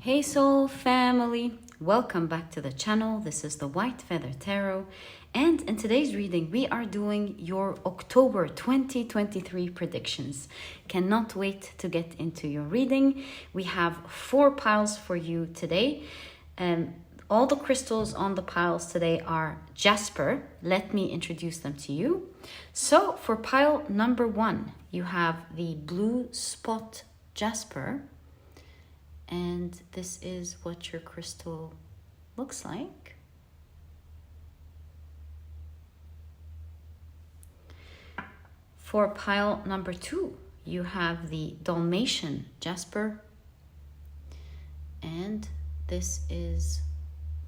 Hey Soul family, welcome back to the channel. This is the White Feather Tarot, and in today's reading we are doing your October 2023 predictions. Cannot wait to get into your reading. We have 4 piles for you today. All the crystals on the piles today are Jasper. Let me introduce them to you. So for pile number 1, you have the blue spot Jasper. And this is what your crystal looks like. For pile number 2, you have the Dalmation Jasper. And this is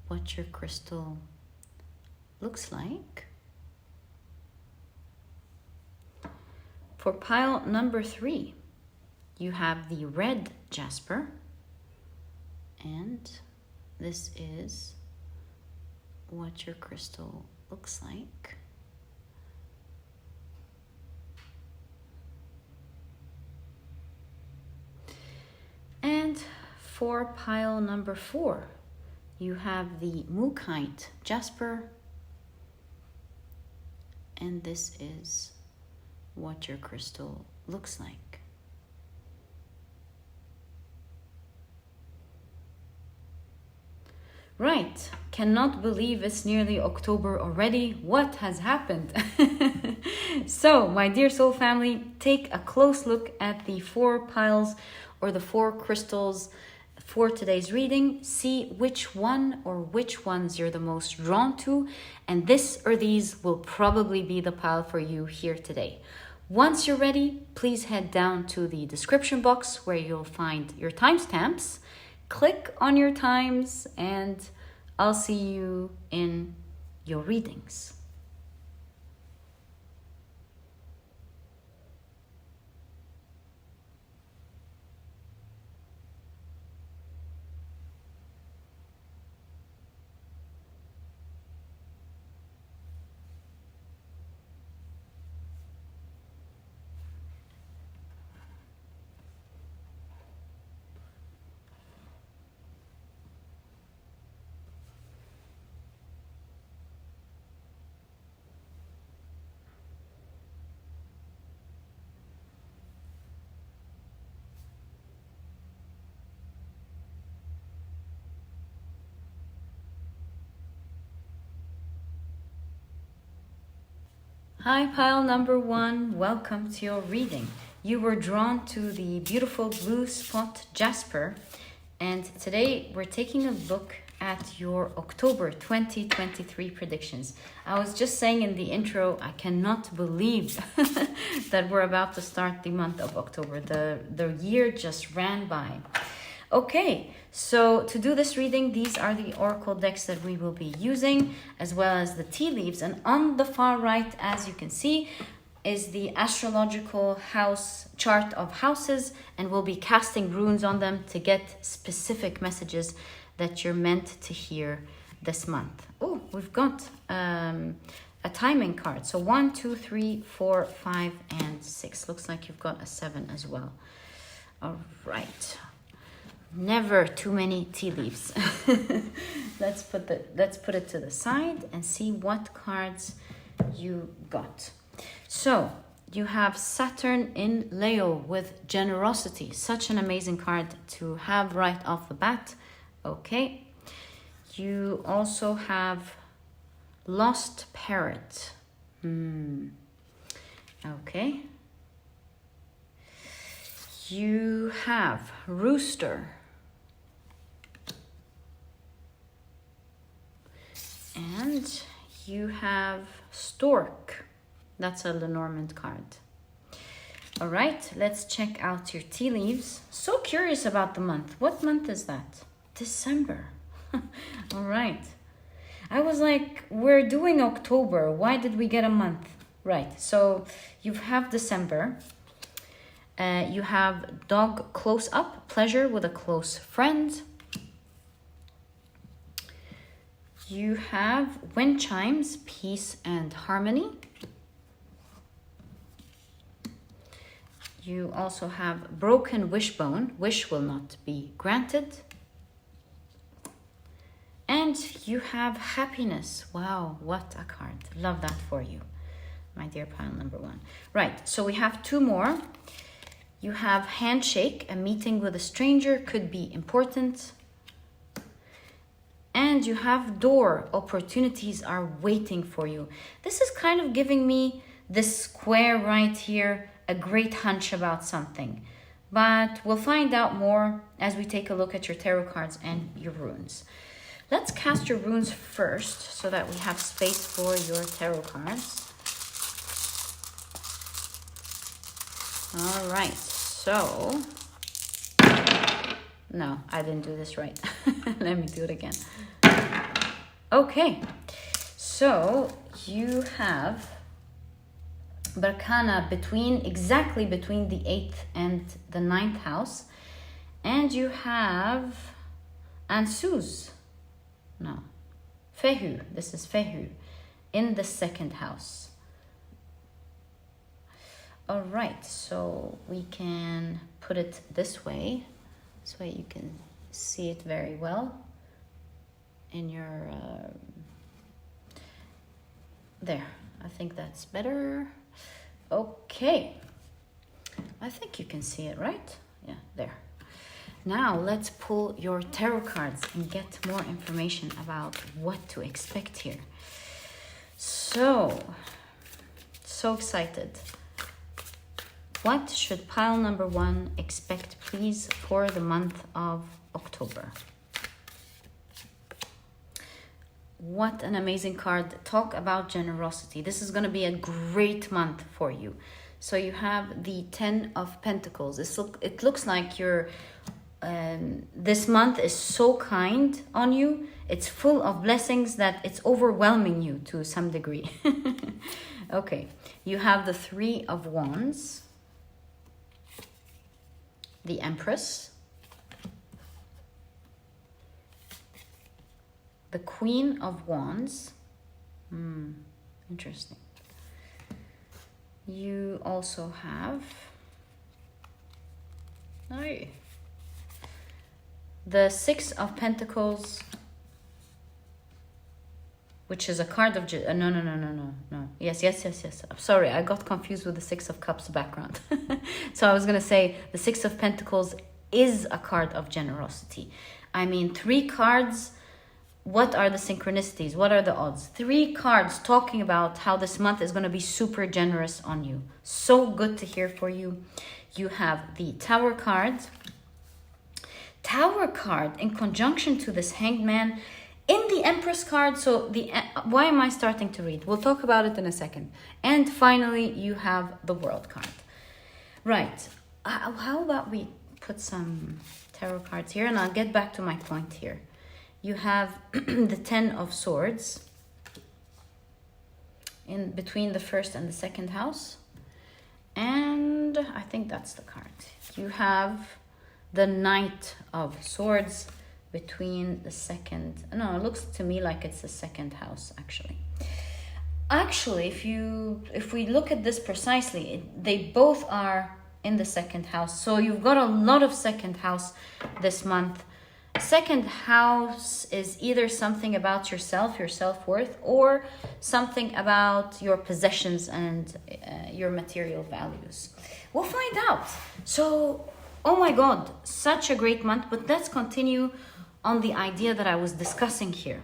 what your crystal looks like. For pile number 3, you have the red Jasper. And this is what your crystal looks like. And for pile number 4, you have the Mookite Jasper. And this is what your crystal looks like. Right, cannot believe it's nearly October already. What has happened? So, my dear soul family, take a close look at the 4 piles or the 4 crystals for today's reading. See which one or which ones you're the most drawn to, and this or these will probably be the pile for you here today. Once you're ready, please head down to the description box where you'll find your timestamps. Click on your times and I'll see you in your readings. Hi, pile number 1. Welcome to your reading. You were drawn to the beautiful blue spot Jasper, and today we're taking a look at your October 2023 predictions. I was just saying in the intro, I cannot believe that we're about to start the month of October. The year just ran by. Okay, so to do this reading, these are the oracle decks that we will be using, as well as the tea leaves. And on the far right, as you can see, is the astrological house chart of houses, and we'll be casting runes on them to get specific messages that you're meant to hear this month. Oh, we've got a timing card. So 1, 2, 3, 4, 5, and 6. Looks like you've got a 7 as well. All right. Never too many tea leaves. Let's put it to the side and see what cards you got. So you have Saturn in Leo with generosity. Such an amazing card to have right off the bat. Okay. You also have Lost Parrot. Okay. You have Rooster. And you have Stork. That's a Lenormand card. All right, let's check out your tea leaves. So curious about the month. What month is that? December. All right. I was like, we're doing October. Why did we get a month? Right, so you have December. You have dog close up, pleasure with a close friend. You have wind chimes, peace and harmony. You also have broken wishbone, wish will not be granted. And you have happiness. Wow, what a card. Love that for you, my dear pile number 1. Right, so we have 2 more. You have handshake. A meeting with a stranger could be important. And you have door. Opportunities are waiting for you. This is kind of giving me this square right here, a great hunch about something. But we'll find out more as we take a look at your tarot cards and your runes. Let's cast your runes first so that we have space for your tarot cards. All right, so... No, I didn't do this right. Let me do it again. Okay, so you have Barkana exactly between the 8th and the 9th house. And you have Ansuz. No, Fehu. This is Fehu in the 2nd house. All right, so we can put it this way. This way you can see it very well in your... there, I think that's better. Okay, I think you can see it, right? Yeah, there. Now let's pull your tarot cards and get more information about what to expect here. So excited. What should pile number 1 expect, please, for the month of October? What an amazing card. Talk about generosity. This is going to be a great month for you. So you have the 10 of Pentacles. It looks like this month is so kind on you. It's full of blessings that it's overwhelming you to some degree. Okay, you have the 3 of Wands, the Empress, the Queen of Wands. Interesting. You also have the 6 of Pentacles, which is a card of... No. Yes. I'm sorry, I got confused with the 6 of Cups background. So I was going to say the 6 of Pentacles is a card of generosity. I mean, 3 cards... What are the synchronicities? What are the odds? 3 cards talking about how this month is going to be super generous on you. So good to hear for you. You have the Tower card. Tower card in conjunction to this Hanged Man in the Empress card. So why am I starting to read? We'll talk about it in a second. And finally, you have the World card. Right. How about we put some tarot cards here and I'll get back to my point here. You have the 10 of Swords in between the 1st and the 2nd house. And I think that's the card. You have the Knight of Swords between the 2nd... No, it looks to me like it's the 2nd house, actually. Actually, if we look at this precisely, they both are in the 2nd house. So you've got a lot of 2nd house this month. 2nd house is either something about yourself, your self-worth, or something about your possessions and your material values. We'll find out. So, oh my God, such a great month. But let's continue on the idea that I was discussing here.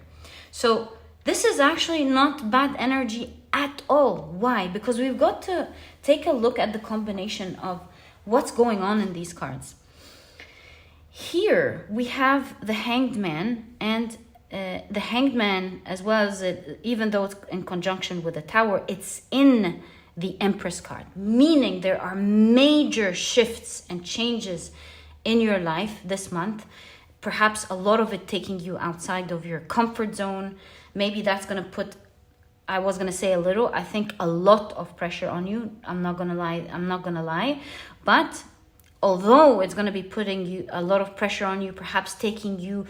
So this is actually not bad energy at all. Why? Because we've got to take a look at the combination of what's going on in these cards. Here we have the Hanged Man, and the Hanged Man, as well as even though it's in conjunction with the Tower, it's in the Empress card, meaning there are major shifts and changes in your life this month. Perhaps a lot of it taking you outside of your comfort zone. Maybe that's going to put, I was going to say a little, I think a lot of pressure on you. I'm not going to lie. But although it's going to be putting you a lot of pressure on you, perhaps taking you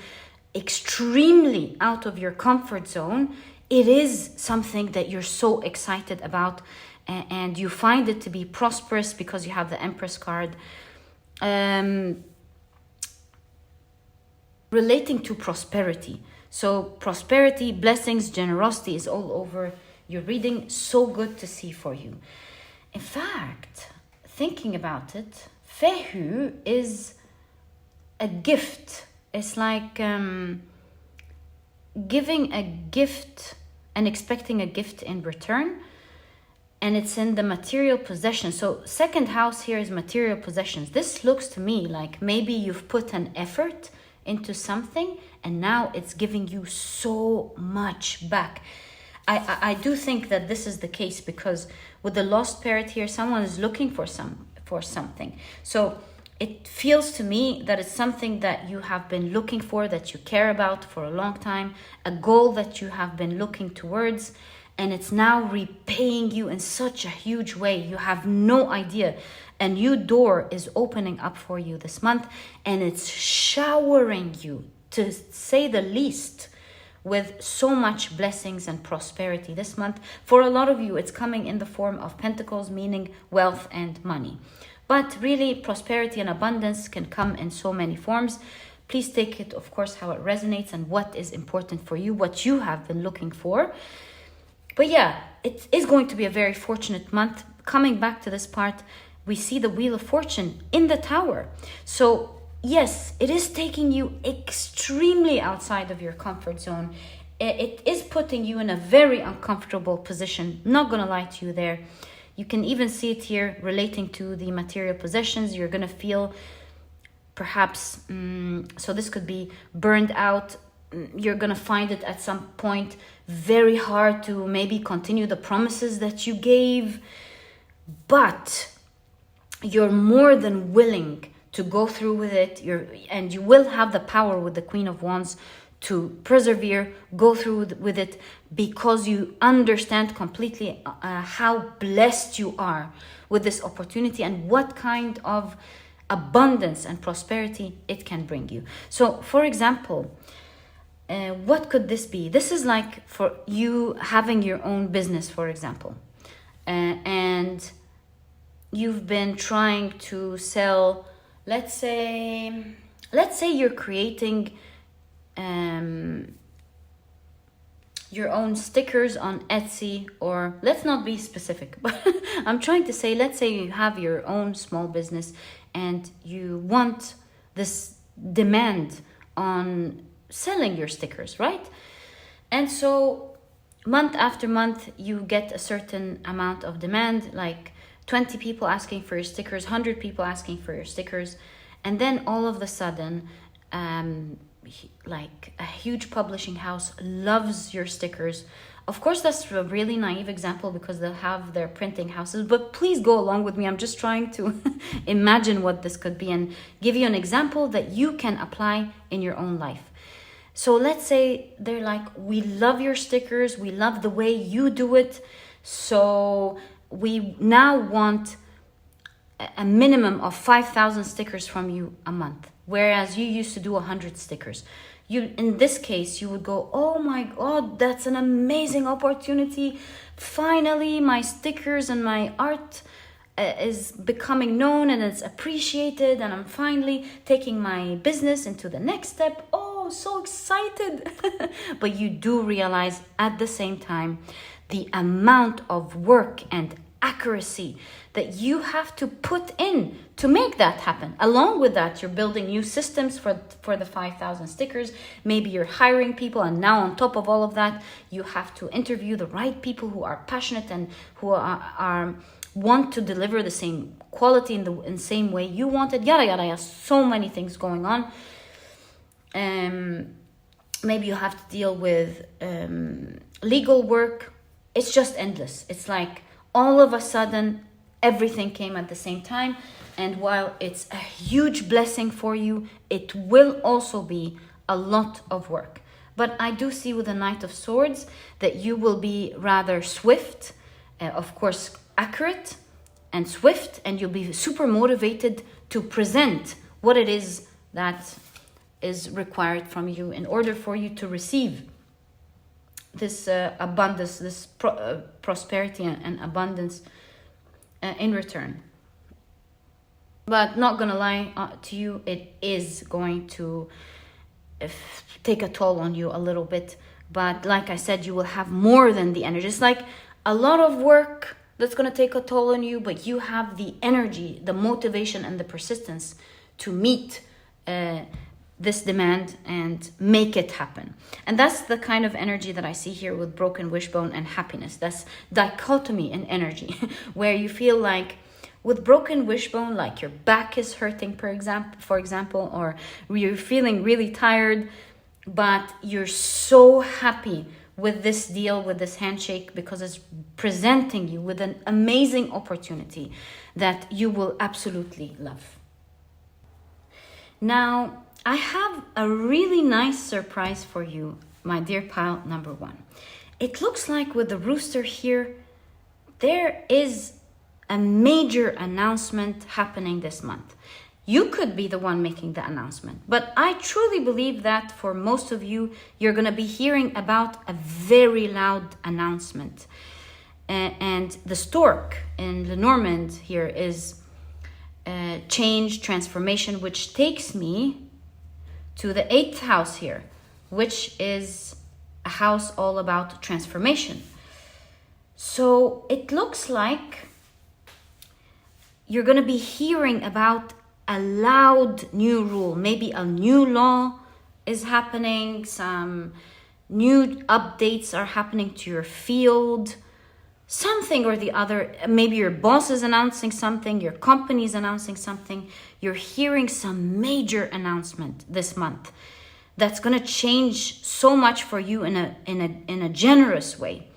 extremely out of your comfort zone, it is something that you're so excited about, and you find it to be prosperous because you have the Empress card. Relating to prosperity. So prosperity, blessings, generosity is all over your reading. So good to see for you. In fact, thinking about it, fehu is a gift. It's like giving a gift and expecting a gift in return. And it's in the material possession. So second house here is material possessions. This looks to me like maybe you've put an effort into something and now it's giving you so much back. I do think that this is the case, because with the lost parrot here, someone is looking for something. So it feels to me that it's something that you have been looking for, that you care about for a long time, a goal that you have been looking towards, and it's now repaying you in such a huge way. You have no idea. A new door is opening up for you this month, and it's showering you, to say the least, with so much blessings and prosperity this month. For a lot of you, it's coming in the form of pentacles, meaning wealth and money. But really, prosperity and abundance can come in so many forms. Please take it, of course, how it resonates and what is important for you, what you have been looking for. But yeah, it is going to be a very fortunate month. Coming back to this part, we see the Wheel of Fortune in the Tower. So yes, it is taking you extremely outside of your comfort zone. It is putting you in a very uncomfortable position. Not gonna lie to you there. You can even see it here relating to the material possessions. You're gonna feel perhaps, so this could be burned out. You're gonna find it at some point very hard to maybe continue the promises that you gave. But you're more than willing to go through with it, and you will have the power with the Queen of Wands to persevere, go through with it, because you understand completely how blessed you are with this opportunity and what kind of abundance and prosperity it can bring you. So, for example, what could this be? This is like for you having your own business, for example, and you've been trying to sell. Let's say you're creating your own stickers on Etsy, or let's not be specific, but I'm trying to say, let's say you have your own small business and you want this demand on selling your stickers, right? And so month after month, you get a certain amount of demand, like 20 people asking for your stickers, 100 people asking for your stickers. And then all of a sudden, like a huge publishing house loves your stickers. Of course, that's a really naive example because they'll have their printing houses, but please go along with me. I'm just trying to imagine what this could be and give you an example that you can apply in your own life. So let's say they're like, we love your stickers, we love the way you do it, so we now want a minimum of 5,000 stickers from you a month, whereas you used to do 100 stickers. In this case, you would go, oh my God, that's an amazing opportunity. Finally, my stickers and my art is becoming known and it's appreciated, and I'm finally taking my business into the next step. Oh, so excited. But you do realize at the same time the amount of work and accuracy that you have to put in to make that happen. Along with that, you're building new systems for the 5,000 stickers. Maybe you're hiring people, and now on top of all of that, you have to interview the right people who are passionate and who are want to deliver the same quality in the same way you want it. Yada yada yada. So many things going on. Maybe you have to deal with legal work. It's just endless. It's like all of a sudden everything came at the same time, and while it's a huge blessing for you, it will also be a lot of work. But I do see with the Knight of Swords that you will be rather swift, of course accurate and swift, and you'll be super motivated to present what it is that is required from you in order for you to receive this abundance, this prosperity and abundance in return. But not gonna lie to you, it is going to take a toll on you a little bit. But like I said, you will have more than the energy. It's like a lot of work that's going to take a toll on you, but you have the energy, the motivation, and the persistence to meet this demand and make it happen. And that's the kind of energy that I see here with broken wishbone and happiness. That's dichotomy in energy, where you feel like with broken wishbone, like your back is hurting, for example, or you're feeling really tired, but you're so happy with this deal, with this handshake, because it's presenting you with an amazing opportunity that you will absolutely love. Now, I have a really nice surprise for you, my dear pile number one. It looks like with the rooster here, there is a major announcement happening this month. You could be the one making the announcement, but I truly believe that for most of you, you're going to be hearing about a very loud announcement. And the stork in Lenormand here is change, transformation, which takes me to the 8th house here, which is a house all about transformation. So it looks like you're going to be hearing about a loud new rule. Maybe a new law is happening. Some new updates are happening to your field. Something or the other. Maybe your boss is announcing something. Your company is announcing something. You're hearing some major announcement this month that's going to change so much for you in a generous way.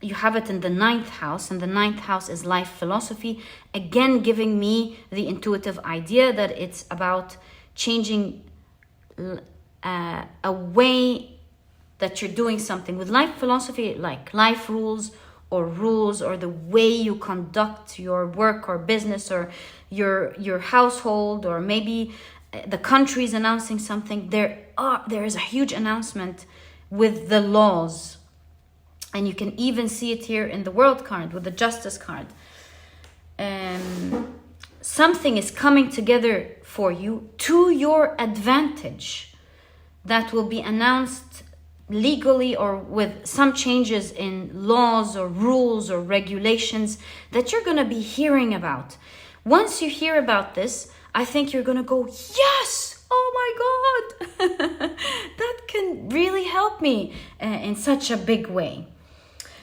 You have it in the 9th house, and the 9th house is life philosophy. Again, giving me the intuitive idea that it's about changing a way that you're doing something. With life philosophy, like life rules or the way you conduct your work or business or your household, or maybe the country is announcing something. There is a huge announcement with the laws. And you can even see it here in the World card with the Justice card. Something is coming together for you to your advantage that will be announced legally or with some changes in laws or rules or regulations that you're going to be hearing about. Once you hear about this, I think you're going to go, yes! Oh my God! That can really help me in such a big way.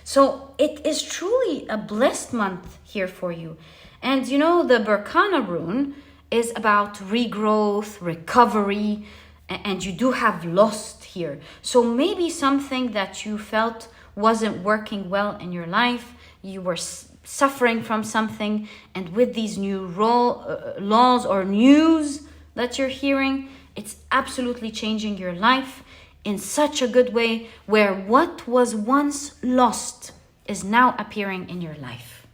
So it is truly a blessed month here for you. And you know, the Berkana rune is about regrowth, recovery, and you do have lost here. So maybe something that you felt wasn't working well in your life, you were suffering from something, and with these new laws or news that you're hearing, it's absolutely changing your life in such a good way, where what was once lost is now appearing in your life.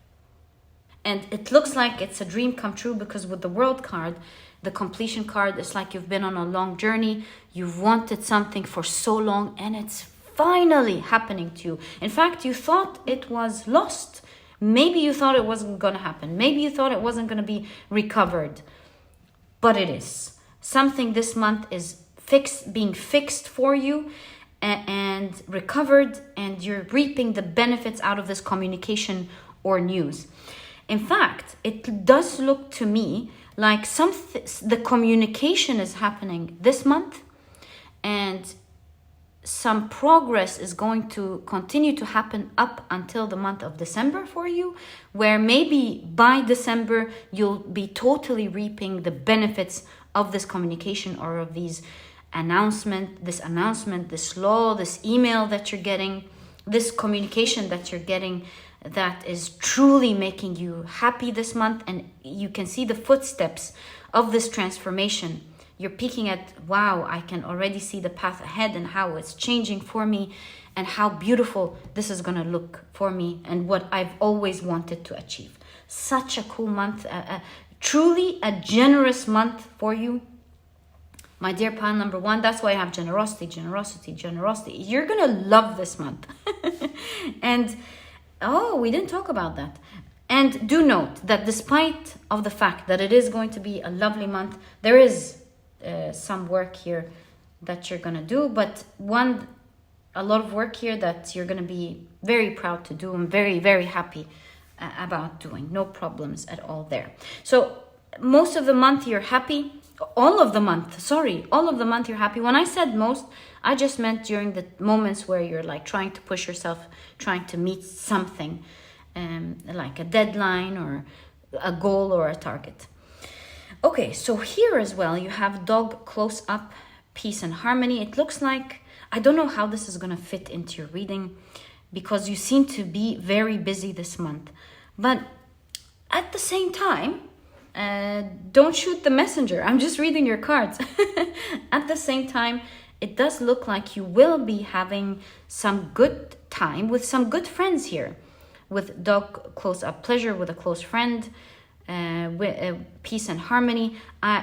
And it looks like it's a dream come true, because with the World card, the completion card, it's like you've been on a long journey. You've wanted something for so long, and it's finally happening to you. In fact, you thought it was lost. Maybe you thought it wasn't going to happen. Maybe you thought it wasn't going to be recovered. But it is. Something this month is being fixed for you and recovered, and you're reaping the benefits out of this communication or news. In fact, it does look to me like the communication is happening this month, and some progress is going to continue to happen up until the month of December for you, where maybe by December you'll be totally reaping the benefits of this communication or of these announcement, this law, this email that you're getting, this communication that you're getting, that is truly making you happy this month. And you can see the footsteps of this transformation. You're peeking at, wow, I can already see the path ahead and how it's changing for me and how beautiful this is going to look for me and what I've always wanted to achieve. Such a cool month, truly a generous month for you. My dear pile number one, that's why I have generosity. You're going to love this month. And, we didn't talk about that. And do note that despite of the fact that it is going to be a lovely month, there is some work here that you're gonna do, but a lot of work here that you're gonna be very proud to do and very, very happy about doing. No problems at all there. So most of the month you're happy. All of the month you're happy. When I said most, I just meant during the moments where you're like trying to push yourself, trying to meet something, like a deadline or a goal or a target. Okay, so here as well, you have dog close up, peace and harmony. It looks like, I don't know how this is going to fit into your reading because you seem to be very busy this month. But at the same time, don't shoot the messenger. I'm just reading your cards. At the same time, it does look like you will be having some good time with some good friends here. With dog close up, pleasure with a close friend, with peace and harmony.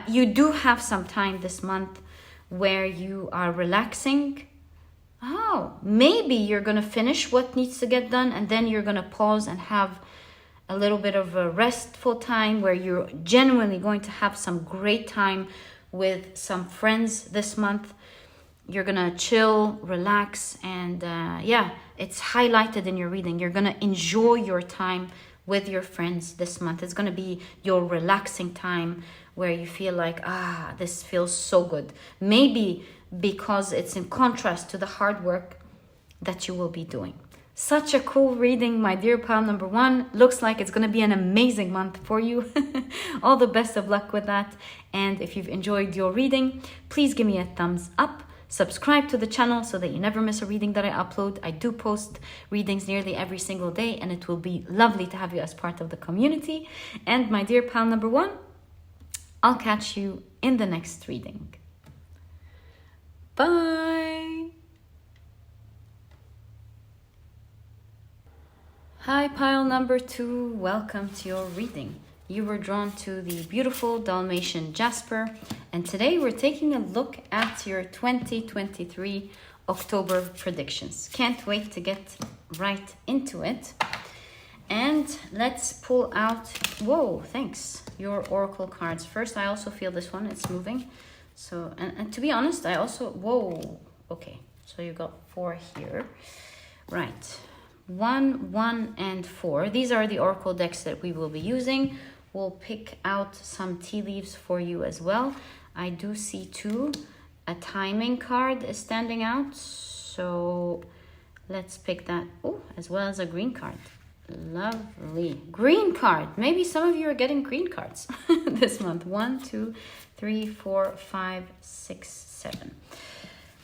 You do have some time this month where you are relaxing. Oh, maybe you're going to finish what needs to get done and then you're going to pause and have a little bit of a restful time where you're genuinely going to have some great time with some friends this month. You're gonna chill, relax, and it's highlighted in your reading. You're gonna enjoy your time with your friends this month. It's gonna be your relaxing time where you feel like, this feels so good. Maybe because it's in contrast to the hard work that you will be doing. Such a cool reading, my dear pile number 1. Looks like it's going to be an amazing month for you. All the best of luck with that. And if you've enjoyed your reading, please give me a thumbs up. Subscribe to the channel so that you never miss a reading that I upload. I do post readings nearly every single day, and it will be lovely to have you as part of the community. And my dear pile number 1, I'll catch you in the next reading. Bye! Hi, pile number 2. Welcome to your reading. You were drawn to the beautiful Dalmation Jasper, and today we're taking a look at your 2023 October predictions. Can't wait to get right into it. And let's pull out, your oracle cards. First, I also feel this one, it's moving. So, and to be honest, I also, okay, so you got 4 here. Right. 1, 1, and 4. These are the oracle decks that we will be using. We'll pick out some tea leaves for you as well. I do see 2. A timing card is standing out. So let's pick that. Oh, as well as a green card. Lovely. Green card. Maybe some of you are getting green cards this month. 1, 2, 3, 4, 5, 6, 7.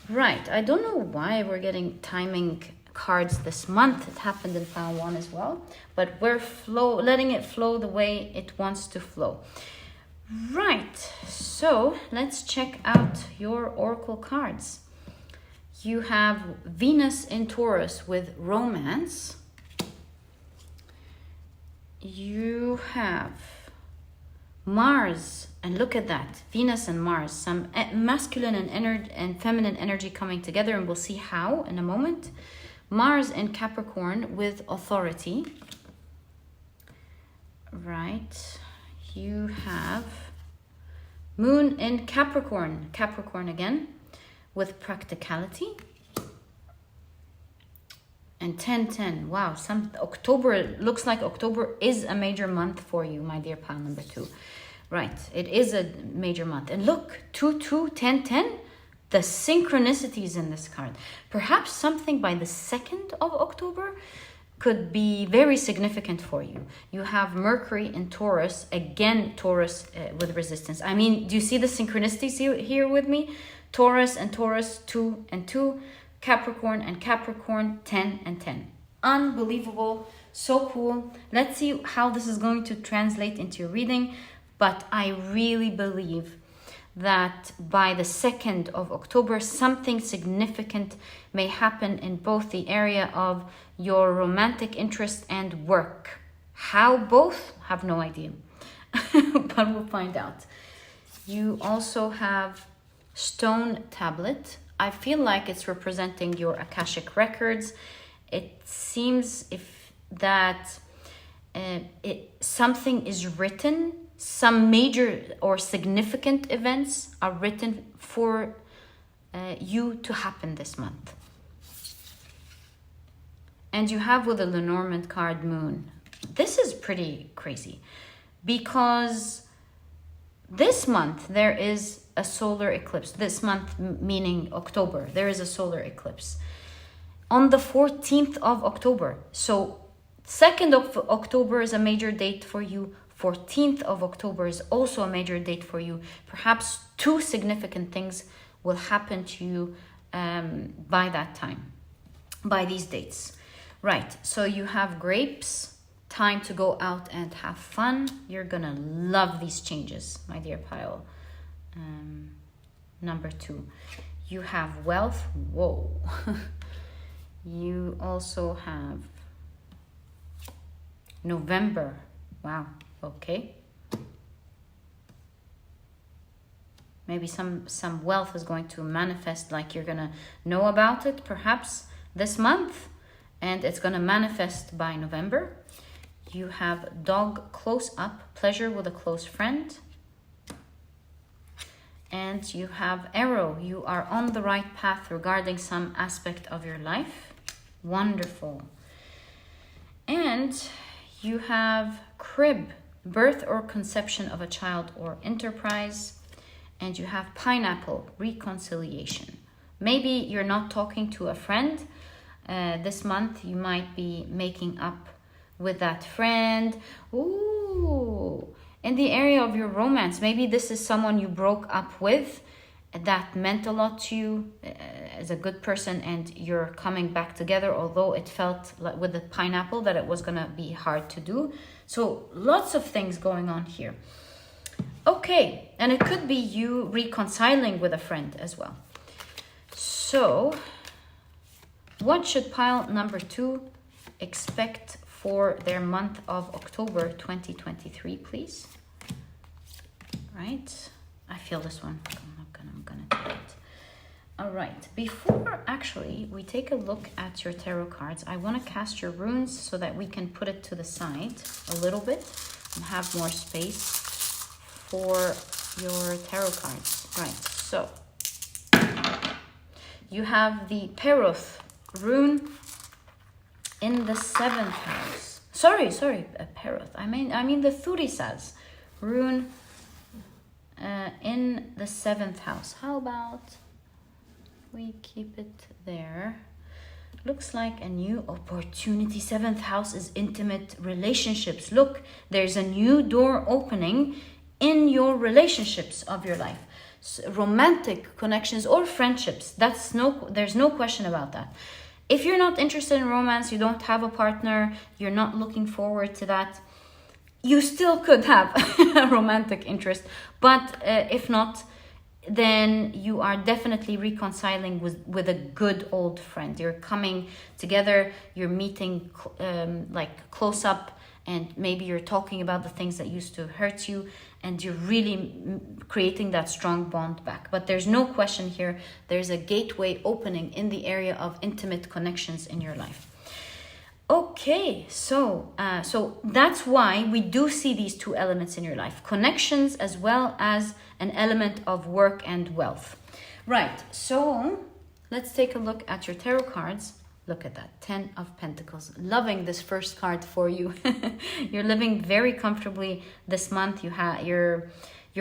Right. I don't know why we're getting timing cards this month. It happened in pile 1 as well, but we're letting it flow the way it wants to flow. Right, so let's check out your oracle cards. You have Venus in Taurus with romance. You have Mars, and look at that, Venus and Mars, some masculine and feminine energy coming together, and we'll see how in a moment. Mars in Capricorn with authority. Right. You have Moon in Capricorn. Capricorn again with practicality. And 10-10. Wow. October, looks like October is a major month for you, my dear pile number 2. Right. It is a major month. And look, 2-2, 10-10. The synchronicities in this card. Perhaps something by the 2nd of October could be very significant for you. You have Mercury in Taurus, again Taurus with resistance. I mean, do you see the synchronicities here with me? Taurus and Taurus, 2 and 2, Capricorn and Capricorn, 10 and 10. Unbelievable, so cool. Let's see how this is going to translate into your reading, but I really believe that by the 2nd of October, something significant may happen in both the area of your romantic interest and work. How both? Have no idea, but we'll find out. You also have Stone Tablet. I feel like it's representing your Akashic records. It seems that something is written, some major or significant events are written for you to happen this month. And you have with the Lenormand card Moon. This is pretty crazy because this month there is a solar eclipse. This month meaning October, there is a solar eclipse on the 14th of October. So 2nd of October is a major date for you. 14th of October is also a major date for you. Perhaps two significant things will happen to you by that time, by these dates. Right, so you have grapes, time to go out and have fun. You're gonna love these changes, my dear pile. Number 2, you have wealth. Whoa. You also have November. Wow, okay. Maybe some wealth is going to manifest, like you're gonna know about it perhaps this month, and it's gonna manifest by November. You have dog close up, pleasure with a close friend. And you have arrow, you are on the right path regarding some aspect of your life. Wonderful. And you have crib, birth or conception of a child or enterprise. And you have pineapple, reconciliation. Maybe you're not talking to a friend this month. You might be making up with that friend. Ooh, in the area of your romance, maybe this is someone you broke up with that meant a lot to you as a good person, and you're coming back together, although it felt like with the pineapple that it was gonna be hard to do. So lots of things going on here. Okay, and it could be you reconciling with a friend as well. So what should pile number 2 expect for their month of October 2023, please? Right, I feel this one. I'm gonna do it. All right, before actually we take a look at your tarot cards, I want to cast your runes so that we can put it to the side a little bit and have more space for your tarot cards. Right, so you have the Peroth rune in the 7th house. Sorry, Peroth. I mean the Thurisaz rune in the 7th house. How about we keep it there? Looks like a new opportunity. 7th house is intimate relationships. Look, there's a new door opening in your relationships of your life. Romantic connections or friendships. There's no question about that. If you're not interested in romance, you don't have a partner, you're not looking forward to that, you still could have a romantic interest. But if not, then you are definitely reconciling with a good old friend. You're coming together, you're meeting like close up, and maybe you're talking about the things that used to hurt you, and you're really creating that strong bond back. But there's no question here, there's a gateway opening in the area of intimate connections in your life. Okay, so that's why we do see these two elements in your life, connections as well as an element of work and wealth. Right, so let's take a look at your tarot cards. Look at that, 10 of Pentacles. Loving this first card for you. You're living very comfortably this month. You're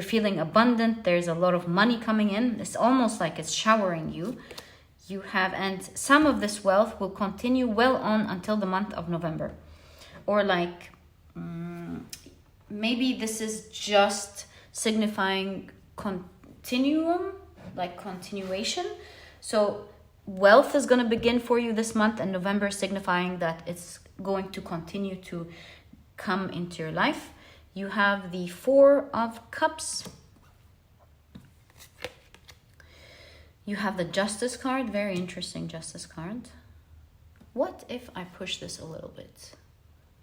feeling abundant. There's a lot of money coming in. It's almost like it's showering you. You have, and some of this wealth will continue well on until the month of November. Or like, maybe this is just signifying continuum, like continuation. So wealth is going to begin for you this month, and November signifying that it's going to continue to come into your life. You have the 4 of Cups. You have the Justice card, very interesting Justice card. What if I push this a little bit?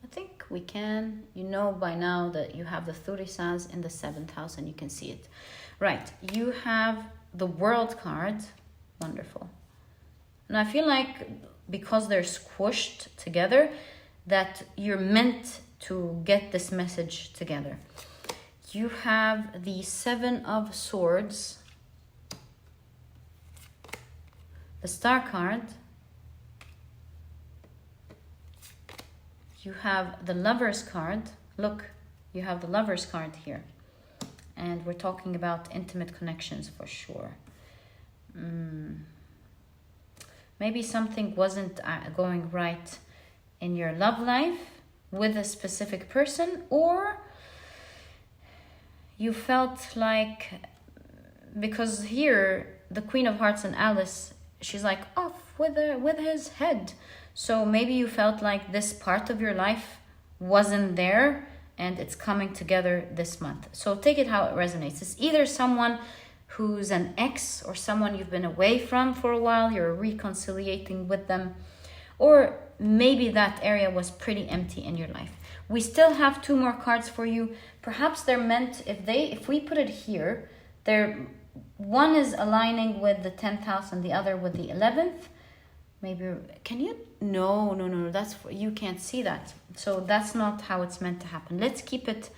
I think we can. You know by now that you have the Thurisaz in the 7th house, and you can see it. Right, you have the World card. Wonderful. And I feel like because they're squished together, that you're meant to get this message together. You have the Seven of Swords, the Star card. You have the Lover's card. Look, you have the Lover's card here. And we're talking about intimate connections for sure. Maybe something wasn't going right in your love life with a specific person, or you felt like, because here the Queen of Hearts and Alice, she's like off with his head. So maybe you felt like this part of your life wasn't there and it's coming together this month. So take it how it resonates. It's either someone who's an ex or someone you've been away from for a while, you're reconciliating with them, or maybe that area was pretty empty in your life. We still have 2 more cards for you. Perhaps they're meant, if we put it here, one is aligning with the 10th house and the other with the 11th. Maybe, can you? No, you can't see that. So that's not how it's meant to happen. Let's keep it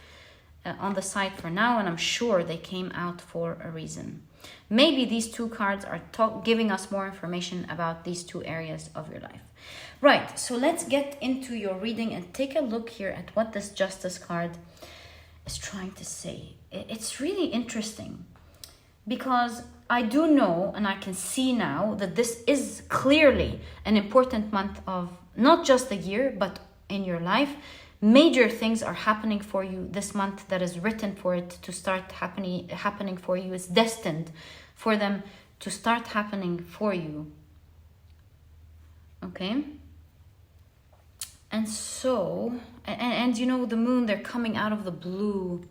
on the side for now, and I'm sure they came out for a reason. Maybe these 2 cards are giving us more information about these 2 areas of your life. Right, so let's get into your reading and take a look here at what this Justice card is trying to say. It's really interesting because I do know and I can see now that this is clearly an important month of not just the year, but in your life. Major things are happening for you this month that is written for it to start happening for you. It's destined for them to start happening for you. Okay? And so, and you know, the moon, they're coming out of the blue.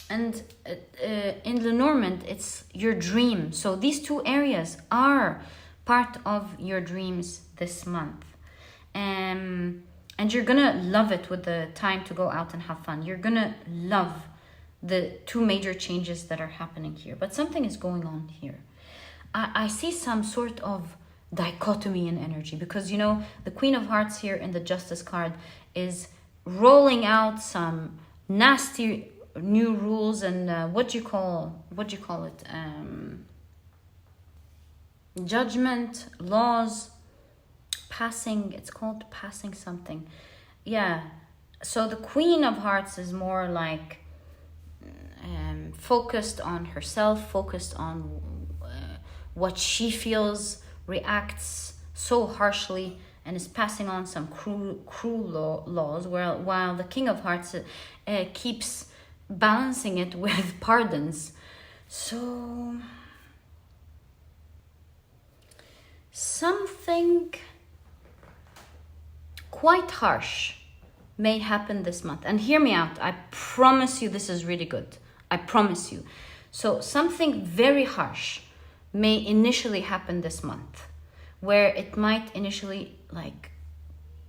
And in Lenormand, it's your dream. So these 2 areas are part of your dreams this month. And you're gonna love it with the time to go out and have fun. You're gonna love the 2 major changes that are happening here. But something is going on here. I see some sort of dichotomy in energy, because you know the Queen of Hearts here in the Justice card is rolling out some nasty new rules and what do you call it, judgment, laws, passing. It's called passing something. Yeah, so the Queen of Hearts is more like focused on herself, focused on what she feels, reacts so harshly, and is passing on some cruel laws, while the King of Hearts keeps balancing it with pardons. So something quite harsh may happen this month. And hear me out. I promise you this is really good. I promise you. So something very harsh may initially happen this month, where it might initially like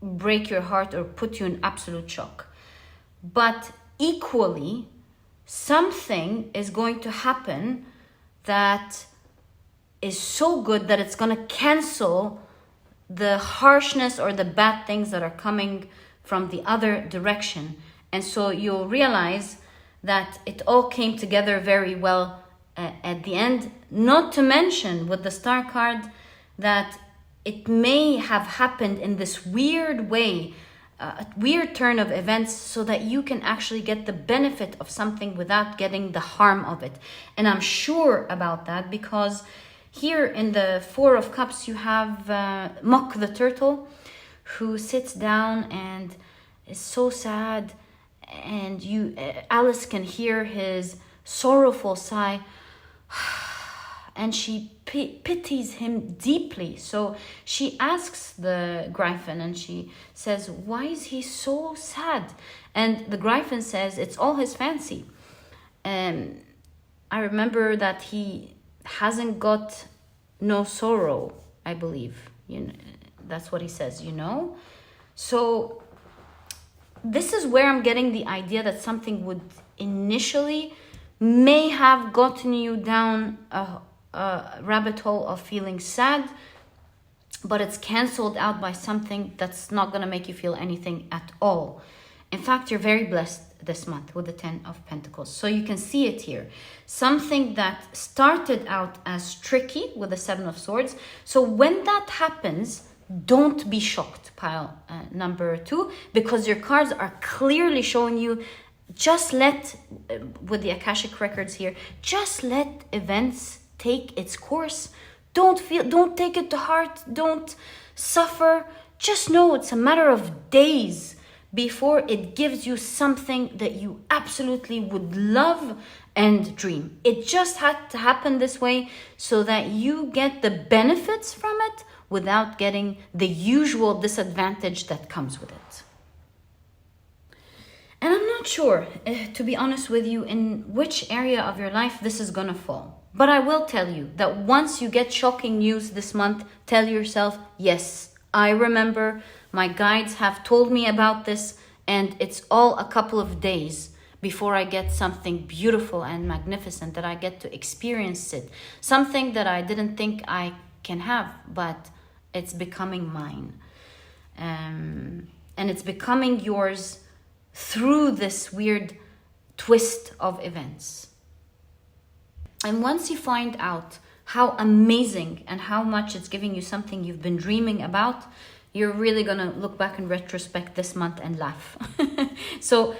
break your heart or put you in absolute shock. But equally, something is going to happen that is so good that it's going to cancel the harshness or the bad things that are coming from the other direction. And so you'll realize that it all came together very well at the end. Not to mention with the Star card that it may have happened in this weird way, a weird turn of events, so that you can actually get the benefit of something without getting the harm of it. And I'm sure about that, because here in the 4 of Cups, you have Mock the turtle, who sits down and is so sad, and Alice can hear his sorrowful sigh, and she pities him deeply. So she asks the Gryphon, and she says, why is he so sad? And the Gryphon says it's all his fancy. I remember that he hasn't got no sorrow, I believe. You know, that's what he says, you know? So this is where I'm getting the idea that something would initially may have gotten you down a rabbit hole of feeling sad, but it's canceled out by something that's not going to make you feel anything at all. In fact, you're very blessed this month with the 10 of Pentacles. So you can see it here. Something that started out as tricky with the 7 of Swords. So when that happens, don't be shocked, pile number 2, because your cards are clearly showing you, just let, with the Akashic records here, just let events take its course. Don't take it to heart. Don't suffer. Just know it's a matter of days before it gives you something that you absolutely would love and dream. It just had to happen this way so that you get the benefits from it without getting the usual disadvantage that comes with it. And I'm not sure, to be honest with you, in which area of your life this is gonna fall. But I will tell you that once you get shocking news this month, tell yourself, yes, I remember, my guides have told me about this, and it's all a couple of days before I get something beautiful and magnificent, that I get to experience it. Something that I didn't think I can have, but it's becoming mine. And it's becoming yours through this weird twist of events. And once you find out how amazing and how much it's giving you something you've been dreaming about, you're really gonna look back in retrospect this month and laugh. So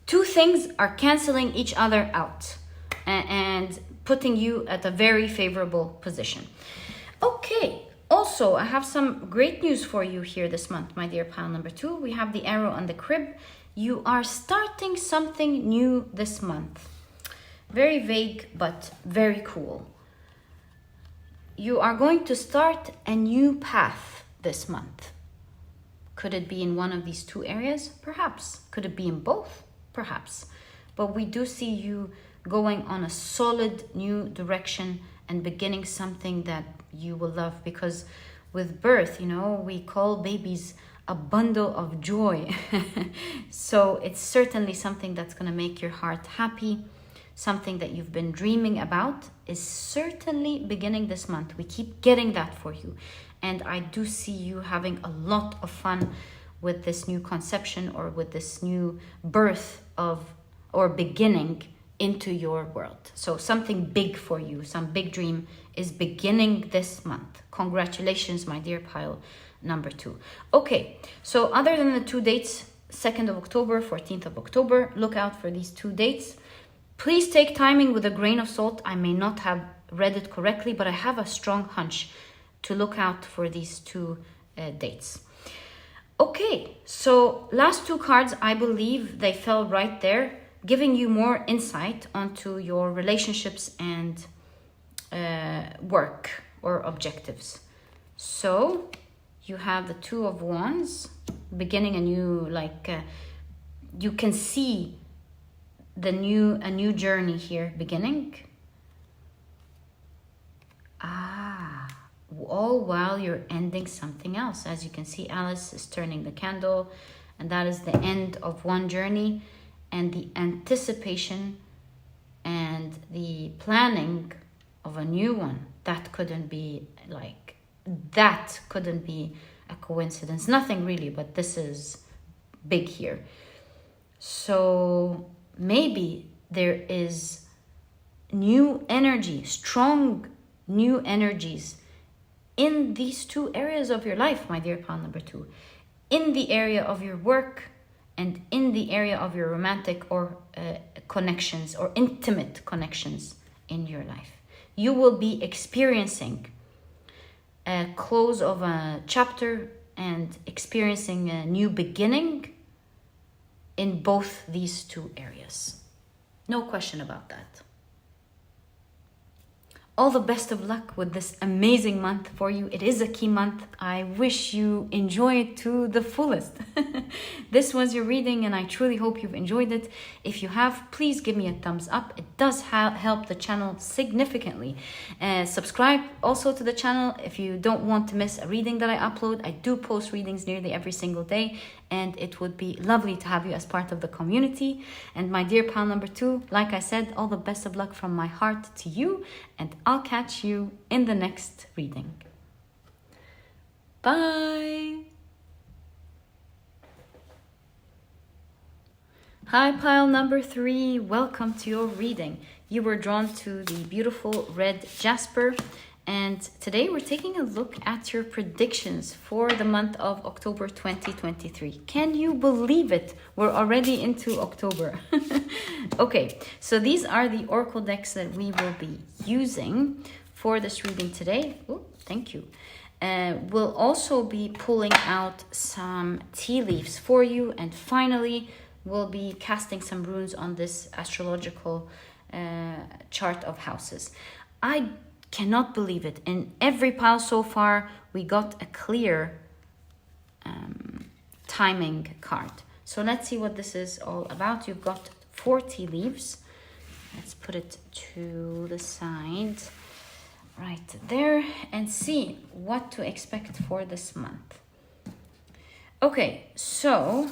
two things are canceling each other out and putting you at a very favorable position. Okay, also I have some great news for you here this month, my dear pile number 2. We have the arrow and the crib. You are starting something new this month. Very vague, but very cool. You are going to start a new path this month. Could it be in one of these two areas? Perhaps. Could it be in both? Perhaps. But we do see you going on a solid new direction and beginning something that you will love, because with birth, we call babies a bundle of joy. So it's certainly something that's going to make your heart happy. Something that you've been dreaming about is certainly beginning this month. We keep getting that for you. And I do see you having a lot of fun with this new conception, or with this new birth of, or beginning into your world. So something big for you, some big dream is beginning this month. Congratulations, my dear pile number 2. Okay, so other than the 2 dates, 2nd of October, 14th of October, look out for these 2 dates. Please take timing with a grain of salt. I may not have read it correctly, but I have a strong hunch to look out for these 2 dates. Okay, so last 2 cards, I believe they fell right there, giving you more insight onto your relationships and work or objectives. So you have the 2 of Wands, beginning a new, you can see a new journey here beginning. All while you're ending something else. As you can see, Alice is turning the candle, and that is the end of one journey, and the anticipation and the planning of a new one. That couldn't be a coincidence. Nothing really, but this is big here. So maybe there is new energy, strong new energies in these 2 areas of your life, my dear pile number 2. In the area of your work and in the area of your romantic or connections or intimate connections in your life. You will be experiencing a close of a chapter and experiencing a new beginning in both these 2 areas. No question about that. All the best of luck with this amazing month for you. It is a key month. I wish you enjoy it to the fullest. This was your reading, and I truly hope you've enjoyed it. If you have, please give me a thumbs up. It does help the channel significantly. Subscribe also to the channel if you don't want to miss a reading that I upload. I do post readings nearly every single day, and it would be lovely to have you as part of the community. And my dear pal number 2, like I said, all the best of luck from my heart to you, and I'll catch you in the next reading. Bye! Hi, pile number 3. Welcome to your reading. You were drawn to the beautiful red Jasper, and today we're taking a look at your predictions for the month of October 2023. Can you believe it? We're already into October. Okay, so these are the oracle decks that we will be using for this reading today. Oh, thank you. We'll also be pulling out some tea leaves for you, and finally we'll be casting some runes on this astrological chart of houses. I cannot believe it. In every pile so far, we got a clear timing card. So let's see what this is all about. You've got 4 tea leaves. Let's put it to the side right there and see what to expect for this month. Okay, so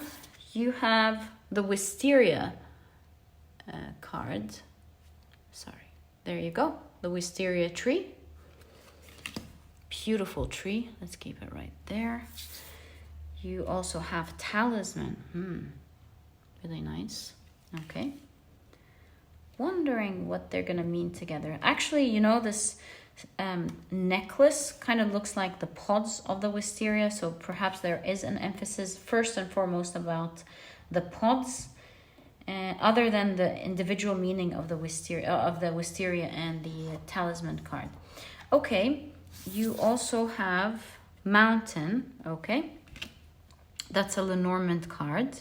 you have the wisteria card. Sorry, there you go. The wisteria tree. Beautiful tree. Let's keep it right there. You also have talisman. Really nice. Okay. Wondering what they're gonna mean together. Actually, you know, this necklace kind of looks like the pods of the wisteria, so perhaps there is an emphasis first and foremost about the pods, other than the individual meaning of the wisteria and the talisman card. Okay, you also have mountain. Okay, that's a Lenormand card.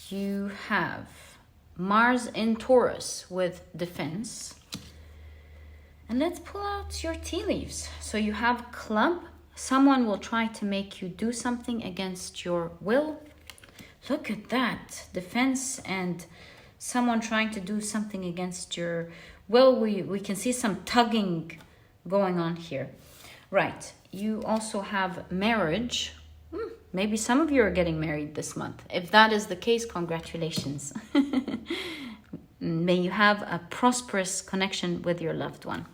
You have Mars in Taurus with defense. And let's pull out your tea leaves. So you have club. Someone will try to make you do something against your will. Look at that. Defense and someone trying to do something against your will. We can see some tugging going on here. Right. You also have marriage. Maybe some of you are getting married this month. If that is the case, congratulations. May you have a prosperous connection with your loved one.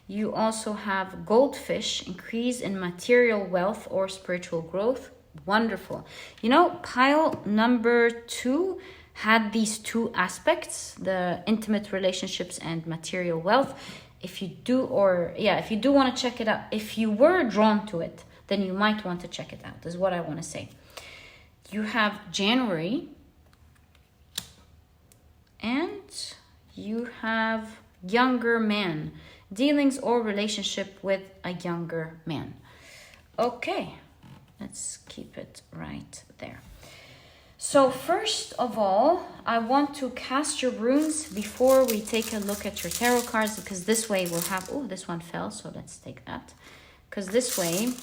You also have goldfish, increase in material wealth or spiritual growth. Wonderful. You know, pile number 2 had these 2 aspects, the intimate relationships and material wealth. If you do want to check it out, if you were drawn to it, then you might want to check it out, is what I want to say. You have January, and you have younger man, dealings or relationship with a younger man. Okay, let's keep it right there. So first of all, I want to cast your runes before we take a look at your tarot cards, because this way we'll have, oh, this one fell, so let's take that. Because this way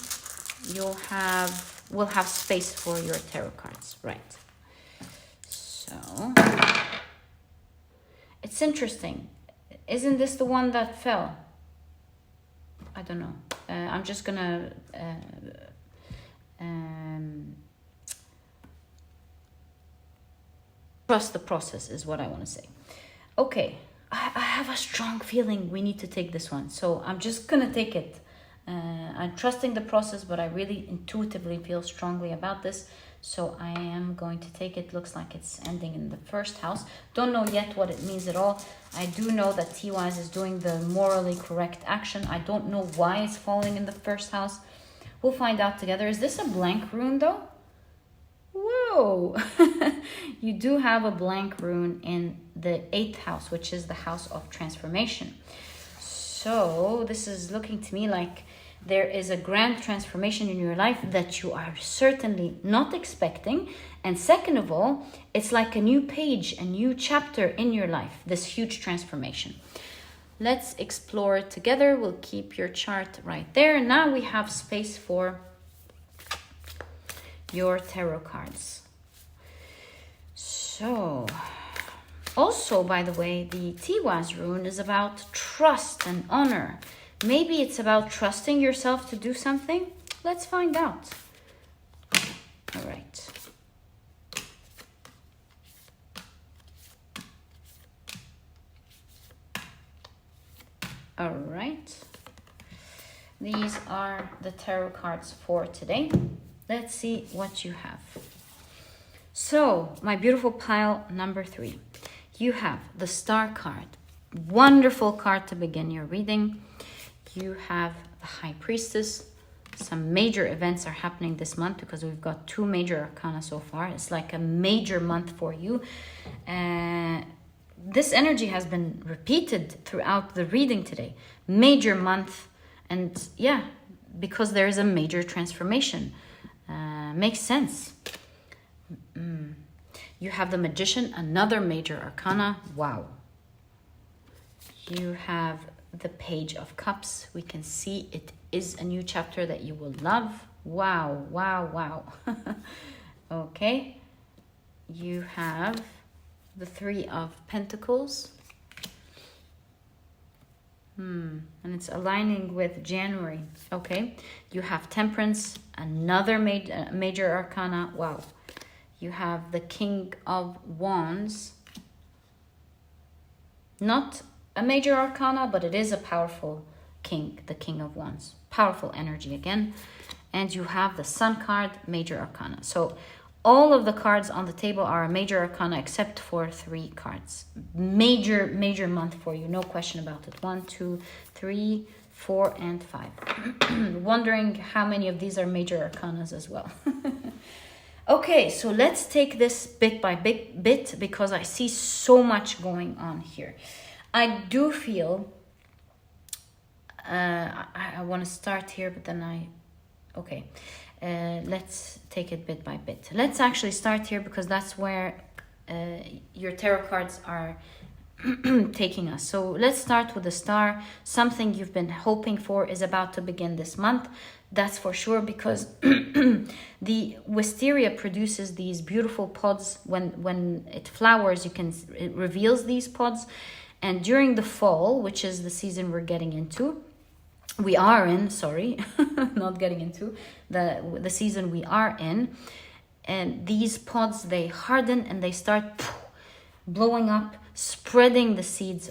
we'll have space for your tarot cards, right? So it's interesting. Isn't this the one that fell? I don't know. I'm just gonna trust the process is what I want to say. Okay, I have a strong feeling we need to take this one, so I'm just gonna take it. I'm trusting the process, but I really intuitively feel strongly about this, so I am going to take it. Looks like it's ending in the first house. Don't know yet what it means at all. I do know that T-Wise is doing the morally correct action. I don't know why it's falling in the first house. We'll find out together. Is this a blank rune though? Whoa! You do have a blank rune in the 8th house, which is the house of transformation. So this is looking to me like there is a grand transformation in your life that you are certainly not expecting. And second of all, it's like a new page, a new chapter in your life, this huge transformation. Let's explore it together. We'll keep your chart right there. Now we have space for your tarot cards. So, also, by the way, the Tiwaz rune is about trust and honor. Maybe it's about trusting yourself to do something. Let's find out. All right. All right. These are the tarot cards for today. Let's see what you have. So, my beautiful pile number 3. You have the Star card. Wonderful card to begin your reading. You have the High Priestess. Some major events are happening this month because we've got 2 major arcana so far. It's like a major month for you. This energy has been repeated throughout the reading today. Major month, and yeah, because there is a major transformation. Makes sense. You have the Magician, another major arcana. Wow. You have the Page of Cups. We can see it is a new chapter that you will love. Wow, wow, wow. Okay. You have the 3 of Pentacles. And it's aligning with January. Okay. You have Temperance, another major arcana. Wow. You have the King of Wands. Not a major arcana, but it is a powerful king, the King of Wands. Powerful energy again. And you have the Sun card, major arcana. So all of the cards on the table are a major arcana except for 3 cards. Major month for you, no question about it. 1, 2, 3, 4, and 5. Wondering how many of these are major arcanas as well. Okay, so let's take this bit by bit because I see so much going on here. I do feel, I want to start here, but then okay. Let's take it bit by bit. Let's actually start here because that's where your tarot cards are taking us. So let's start with the Star. Something you've been hoping for is about to begin this month. That's for sure, because the wisteria produces these beautiful pods. When it flowers, it reveals these pods. And during the fall, which is the season we're getting into, we are in, sorry, not getting into, the season we are in, and these pods, they harden and they start blowing up, spreading the seeds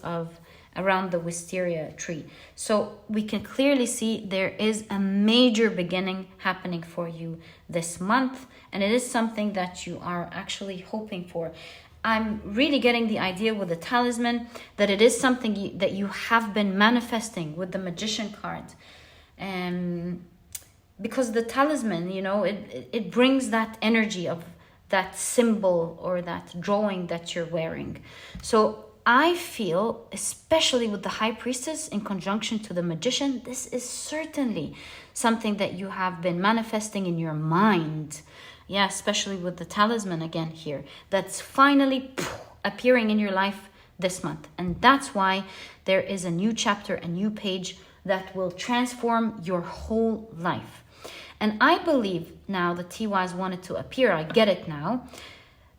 around the wisteria tree. So we can clearly see there is a major beginning happening for you this month, and it is something that you are actually hoping for. I'm really getting the idea with the talisman that it is something that you have been manifesting with the Magician card. Because the talisman, it brings that energy of that symbol or that drawing that you're wearing. So I feel, especially with the High Priestess in conjunction to the Magician, this is certainly something that you have been manifesting in your mind. Yeah, especially with the talisman again here. That's finally appearing in your life this month. And that's why there is a new chapter, a new page that will transform your whole life. And I believe now the Tiwaz wanted to appear. I get it now.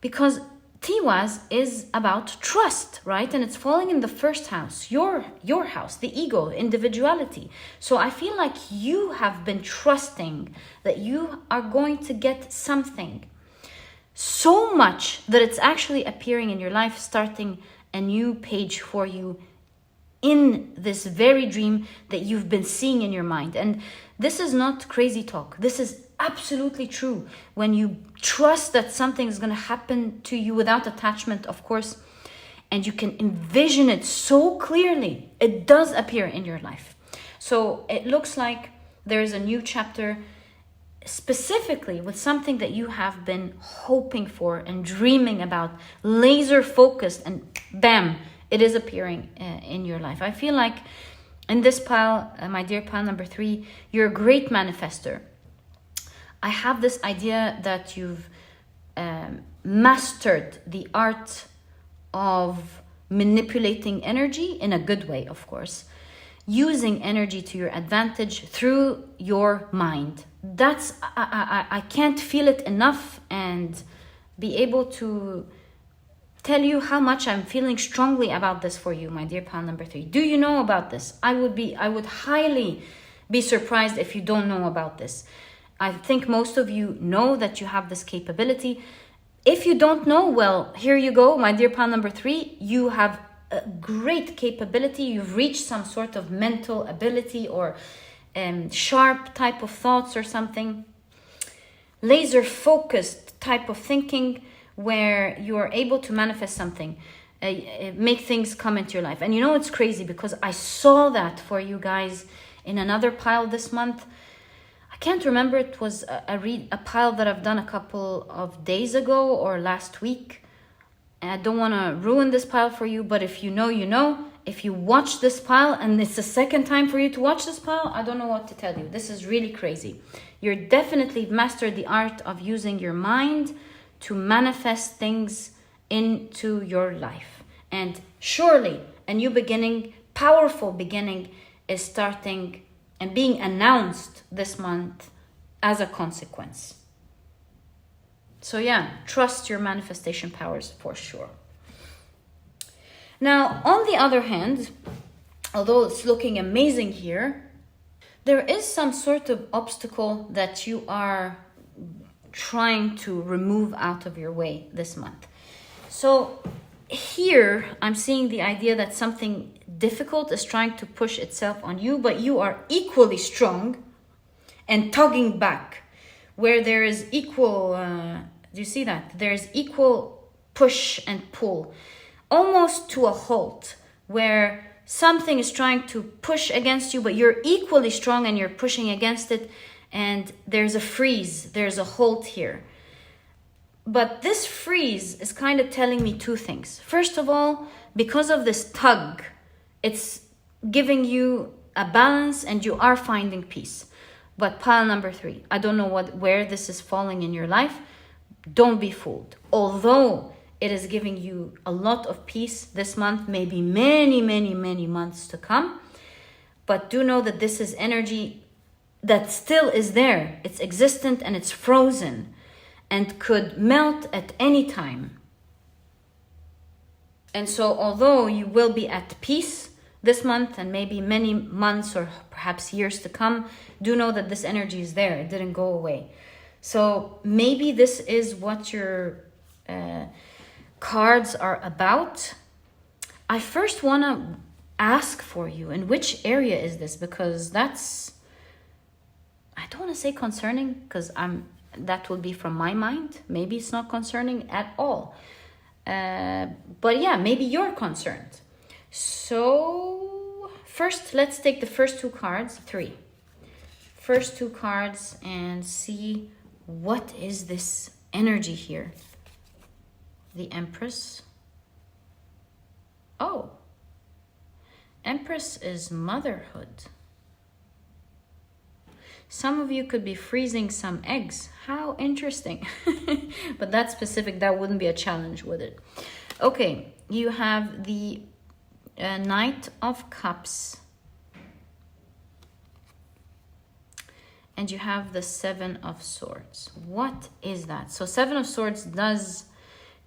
Because Tiwaz is about trust, right? And it's falling in the first house, your house, the ego, individuality. So I feel like you have been trusting that you are going to get something so much that it's actually appearing in your life, starting a new page for you in this very dream that you've been seeing in your mind. And this is not crazy talk. This is absolutely true. When you trust that something is going to happen to you without attachment, of course, and you can envision it so clearly, it does appear in your life. So it looks like there's a new chapter specifically with something that you have been hoping for and dreaming about, laser focused, and bam, it is appearing in your life. I feel like in this pile, my dear pile number 3, you're a great manifester. I have this idea that you've mastered the art of manipulating energy in a good way, of course, using energy to your advantage through your mind. That's I can't feel it enough and be able to tell you how much I'm feeling strongly about this for you, my dear pal number 3. Do you know about this? I would highly be surprised if you don't know about this. I think most of you know that you have this capability. If you don't know, well, here you go, my dear pal number 3. You have a great capability. You've reached some sort of mental ability or sharp type of thoughts or something. Laser focused type of thinking where you are able to manifest something, make things come into your life. And you know, it's crazy because I saw that for you guys in another pile this month. I can't remember, it was a pile that I've done a couple of days ago or last week. And I don't want to ruin this pile for you, but if you know, you know. If you watch this pile and it's the second time for you to watch this pile, I don't know what to tell you. This is really crazy. You're definitely mastered the art of using your mind to manifest things into your life. And surely a new beginning, powerful beginning, is starting and being announced this month as a consequence. So yeah, trust your manifestation powers for sure. Now, on the other hand, although it's looking amazing here, there is some sort of obstacle that you are trying to remove out of your way this month. So here I'm seeing the idea that something difficult is trying to push itself on you, but you are equally strong and tugging back, where there is equal, do you see that? There's equal push and pull, almost to a halt, where something is trying to push against you, but you're equally strong and you're pushing against it, and there's a freeze, there's a halt here. But this freeze is kind of telling me two things. First of all, because of this tug, it's giving you a balance and you are finding peace. But pile number 3, I don't know where this is falling in your life. Don't be fooled. Although it is giving you a lot of peace this month, maybe many, many, many months to come. But do know that this is energy that still is there. It's existent and it's frozen and could melt at any time. And so although you will be at peace this month and maybe many months or perhaps years to come, do know that this energy is there. It didn't go away. So maybe this is what your cards are about. I first want to ask for you, in which area is this? Because that's, I don't want to say concerning, because that will be from my mind. Maybe it's not concerning at all. But yeah, maybe you're concerned. So first, let's take the first 2 cards, 3. First 2 cards and see what is this energy here. The Empress. Oh, Empress is motherhood. Some of you could be freezing some eggs. How interesting. But that's specific. That wouldn't be a challenge, would it? Okay, you have the Knight of Cups. And you have the 7 of Swords. What is that? So 7 of Swords does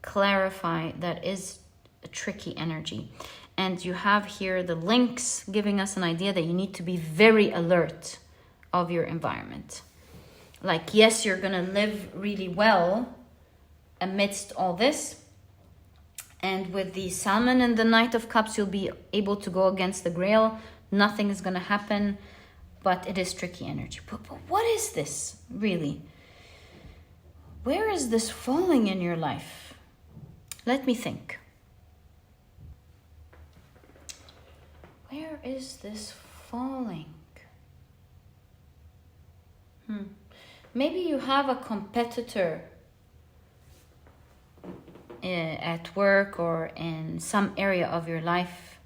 clarify that is a tricky energy. And you have here the links giving us an idea that you need to be very alert of your environment. Like, yes, you're going to live really well amidst all this. And with the Salmon and the Knight of Cups, you'll be able to go against the Grail. Nothing is going to happen, but it is tricky energy. But what is this, really? Where is this falling in your life? Let me think. Where is this falling? Maybe you have a competitor at work or in some area of your life.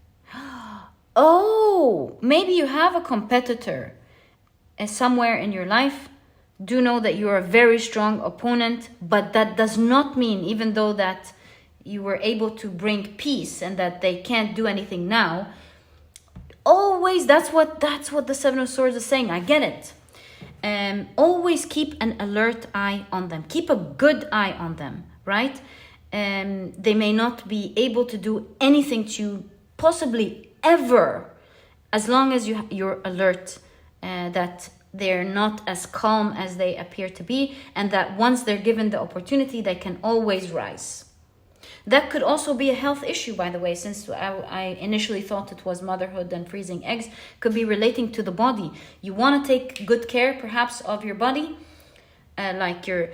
Oh, maybe you have a competitor somewhere in your life. Do know that you are a very strong opponent, but that does not mean, even though that you were able to bring peace and that they can't do anything now, always, that's what the 7 of Swords is saying. I get it. Always keep an alert eye on them. Keep a good eye on them, right? They may not be able to do anything to you, possibly ever, as long as you're alert, that they're not as calm as they appear to be, and that once they're given the opportunity, they can always rise. That could also be a health issue, by the way, since I initially thought it was motherhood and freezing eggs. Could be relating to the body. You want to take good care, perhaps, of your body, like your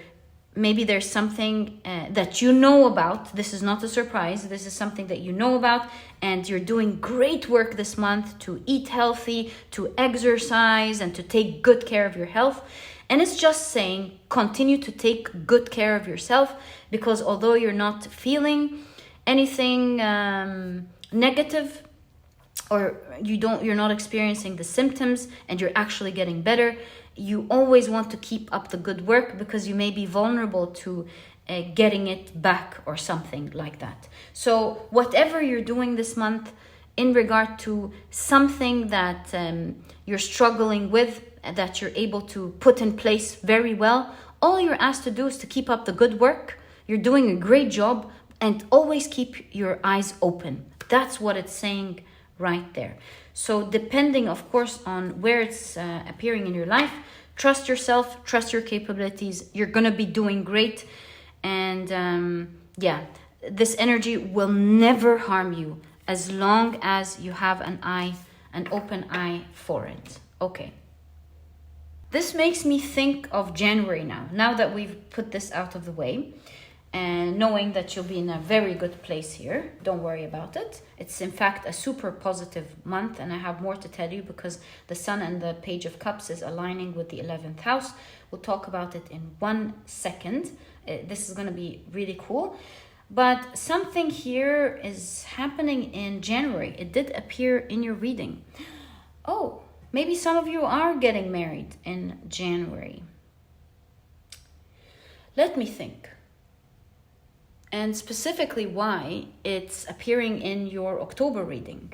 maybe there's something that you know about. This is not a surprise. This is something that you know about, and you're doing great work this month to eat healthy, to exercise, and to take good care of your health. And it's just saying, continue to take good care of yourself, because although you're not feeling anything negative, or you're not experiencing the symptoms, and you're actually getting better, you always want to keep up the good work, because you may be vulnerable to getting it back or something like that. So whatever you're doing this month in regard to something that you're struggling with, that you're able to put in place very well, all you're asked to do is to keep up the good work. You're doing a great job, and always keep your eyes open. That's what it's saying right there. So depending, of course, on where it's appearing in your life, trust yourself, trust your capabilities. You're going to be doing great. And this energy will never harm you as long as you have an open eye for it. Okay. This makes me think of January now that we've put this out of the way. And knowing that you'll be in a very good place here. Don't worry about it. It's in fact a super positive month, and I have more to tell you because the Sun and the Page of Cups is aligning with the 11th house. We'll talk about it in 1 second. This is going to be really cool. But something here is happening in January. It did appear in your reading. Oh, maybe some of you are getting married in January. Let me think. And specifically why it's appearing in your October reading.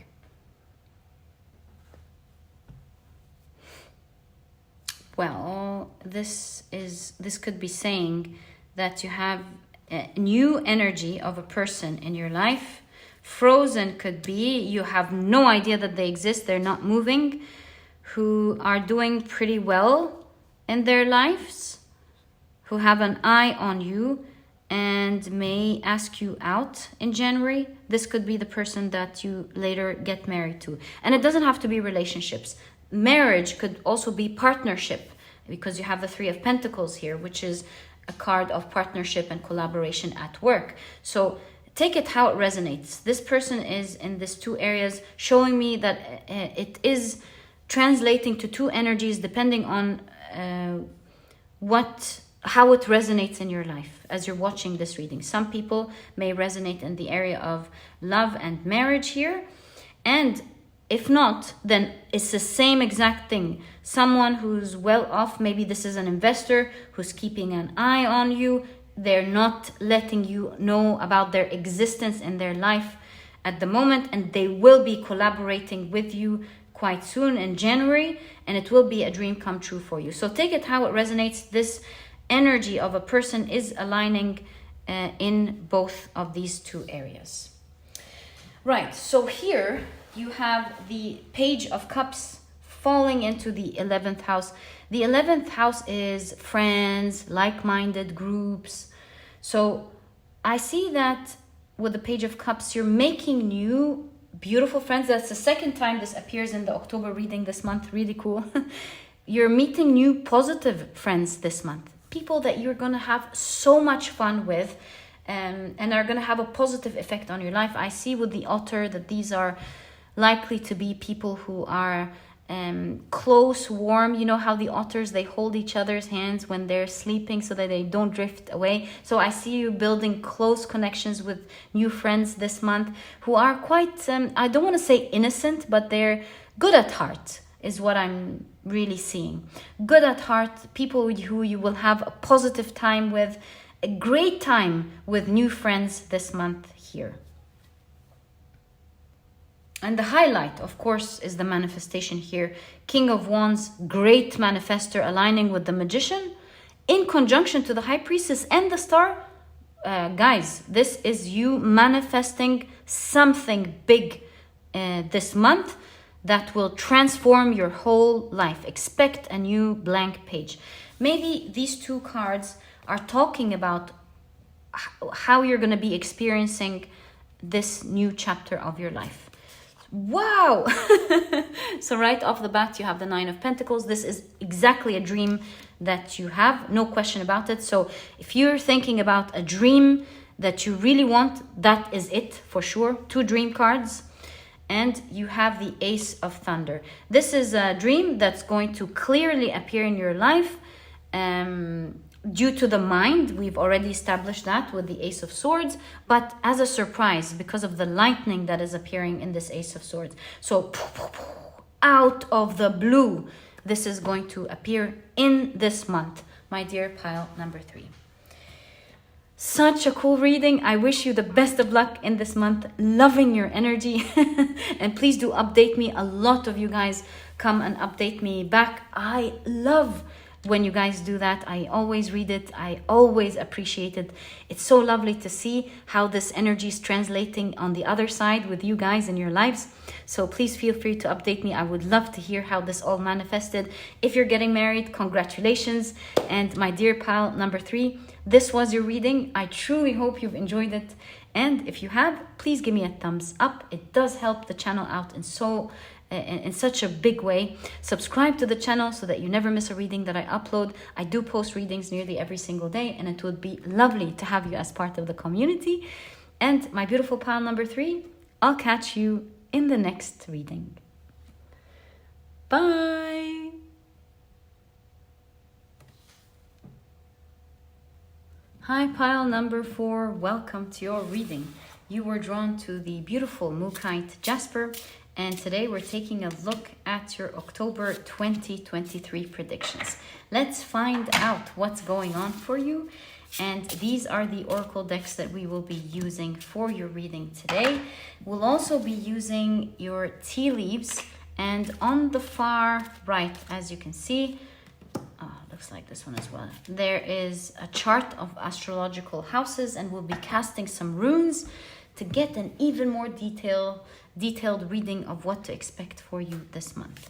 Well, this could be saying that you have a new energy of a person in your life. Frozen could be you have no idea that they exist, they're not moving, who are doing pretty well in their lives, who have an eye on you, and may ask you out in January. This could be the person that you later get married to. And it doesn't have to be relationships. Marriage could also be partnership, because you have the Three of Pentacles here, which is a card of partnership and collaboration at work. So take it how it resonates. This person is in these two areas, showing me that it is translating to two energies depending on how it resonates in your life as you're watching this reading. Some people may resonate in the area of love and marriage here. And if not, then it's the same exact thing. Someone who's well off, maybe this is an investor who's keeping an eye on you. They're not letting you know about their existence in their life at the moment, and they will be collaborating with you quite soon in January, and it will be a dream come true for you. So take it how it resonates. This energy of a person is aligning in both of these two areas. Right, so here you have the Page of Cups falling into the 11th house. The 11th house is friends, like-minded groups. So I see that with the Page of Cups, you're making new, beautiful friends. That's the second time this appears in the October reading this month. Really cool. You're meeting new positive friends this month. People that you're going to have so much fun with and are going to have a positive effect on your life. I see with the Otter that these are likely to be people who are close, warm. You know how the otters, they hold each other's hands when they're sleeping so that they don't drift away. So I see you building close connections with new friends this month who are quite, I don't want to say innocent, but they're good at heart is what I'm really seeing. Good at heart, people who you will have a positive time with, a great time with new friends this month here. And the highlight, of course, is the manifestation here. King of Wands, great manifestor, aligning with the Magician in conjunction to the High Priestess and the Star. Guys, this is you manifesting something big this month that will transform your whole life. Expect a new blank page. Maybe these two cards are talking about how you're going to be experiencing this new chapter of your life. Wow! So right off the bat, you have the Nine of Pentacles. This is exactly a dream that you have, no question about it. So if you're thinking about a dream that you really want, that is it for sure. 2 dream cards. And you have the Ace of Thunder. This is a dream that's going to clearly appear in your life due to the mind. We've already established that with the Ace of Swords, but as a surprise because of the lightning that is appearing in this Ace of Swords. So out of the blue, this is going to appear in this month, my dear pile number 3. Such a cool reading. I wish you the best of luck in this month. Loving your energy. And please do update me. A lot of you guys come and update me back. I love when you guys do that. I always read it. I always appreciate it. It's so lovely to see how this energy is translating on the other side with you guys in your lives. So please feel free to update me. I would love to hear how this all manifested. If you're getting married, congratulations. And my dear pile number 3, this was your reading. I truly hope you've enjoyed it. And if you have, please give me a thumbs up. It does help the channel out in such a big way. Subscribe to the channel so that you never miss a reading that I upload. I do post readings nearly every single day, and it would be lovely to have you as part of the community. And my beautiful pile number 3, I'll catch you in the next reading. Bye. Hi, pile number 4. Welcome to your reading. You were drawn to the beautiful Mookite Jasper, and today we're taking a look at your October 2023 predictions. Let's find out what's going on for you. And these are the oracle decks that we will be using for your reading today. We'll also be using your tea leaves, and on the far right, as you can see, looks like this one as well, there is a chart of astrological houses, and we'll be casting some runes to get an even more detailed reading of what to expect for you this month.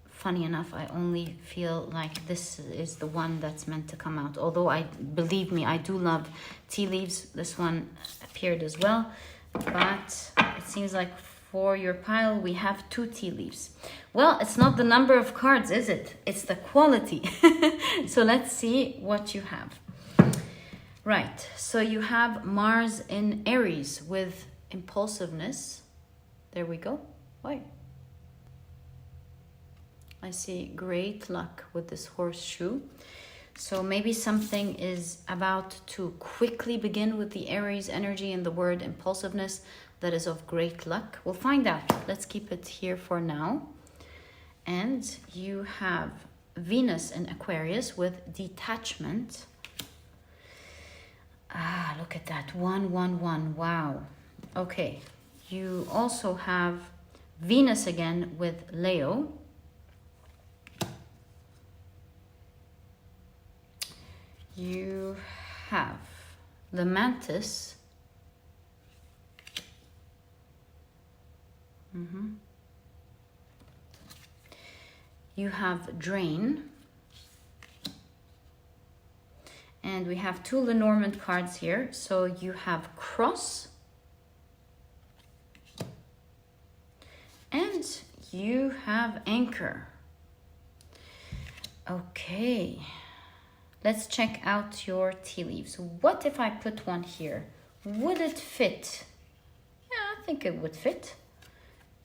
Funny enough, I only feel like this is the one that's meant to come out. Although believe me, I do love tea leaves. This one appeared as well, but it seems like for your pile, we have 2 tea leaves. Well, it's not the number of cards, is it? It's the quality. So let's see what you have. Right, so you have Mars in Aries with impulsiveness. There we go. Why? I see great luck with this horseshoe. So maybe something is about to quickly begin with the Aries energy and the word impulsiveness that is of great luck. We'll find out. Let's keep it here for now. And you have Venus in Aquarius with detachment. Ah, look at that. 1, 1, 1. Wow. Okay. You also have Venus again with Leo. You have the Mantis. You have Drain. And we have 2 Lenormand cards here. So you have Cross. And you have Anchor. Okay. Let's check out your tea leaves. What if I put one here? Would it fit? Yeah, I think it would fit.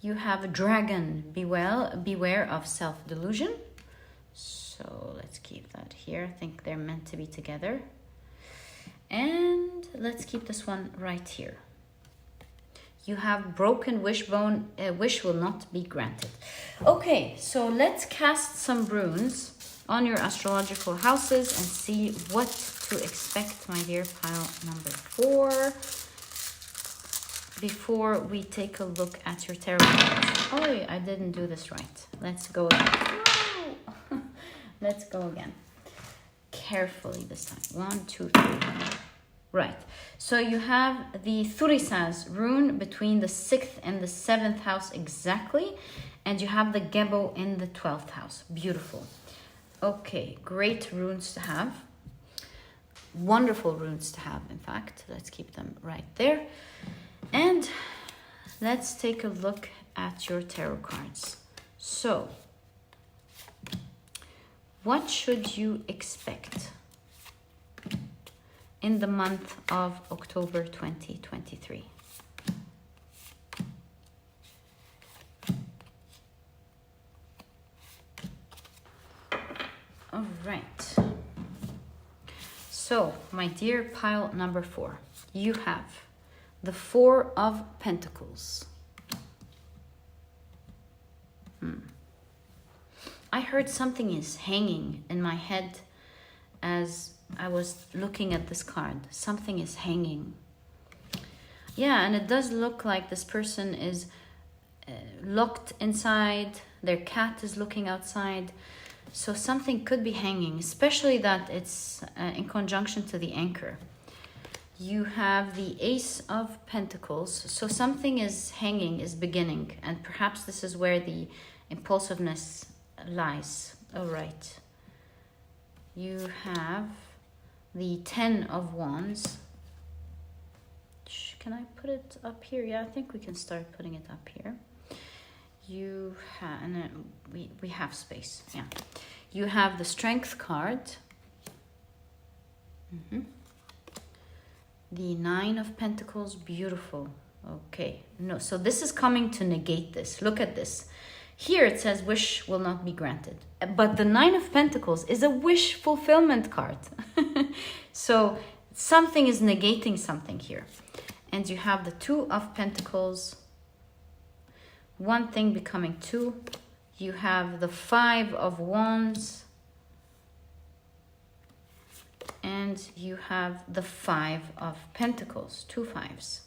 You have Dragon. Beware of self-delusion. So let's keep that here. I think they're meant to be together. And let's keep this one right here. You have Broken Wishbone. Wish will not be granted. Okay, so let's cast some runes on your astrological houses and see what to expect, my dear pile number 4, before we take a look at your tarot cards. Oh, I didn't do this right. Let's go again. No. Let's go again. Carefully this time. 1, 2, 3. Right. So you have the Thurisaz rune between the 6th and the 7th house exactly. And you have the Gebo in the 12th house. Beautiful. Okay, great runes to have. Wonderful runes to have, in fact. Let's keep them right there. And let's take a look at your tarot cards. So, what should you expect in the month of October 2023? All right. So, my dear pile number 4, you have the 4 of Pentacles. I heard something is hanging in my head as I was looking at this card. Something is hanging. Yeah, and it does look like this person is locked inside. Their cat is looking outside. So something could be hanging, especially that it's in conjunction to the anchor. You have the Ace of Pentacles. So something is hanging, is beginning. And perhaps this is where the impulsiveness lies. All right. You have the 10 of Wands. Can I put it up here? Yeah, I think we can start putting it up here. You have, and then we have space. Yeah. You have the Strength card. The 9 of Pentacles, beautiful. Okay, no, so this is coming to negate this. Look at this. Here it says wish will not be granted. But the 9 of Pentacles is a wish fulfillment card. So something is negating something here. And you have the 2 of Pentacles. One thing becoming 2. You have the 5 of Wands. And you have the 5 of Pentacles. 2 5s.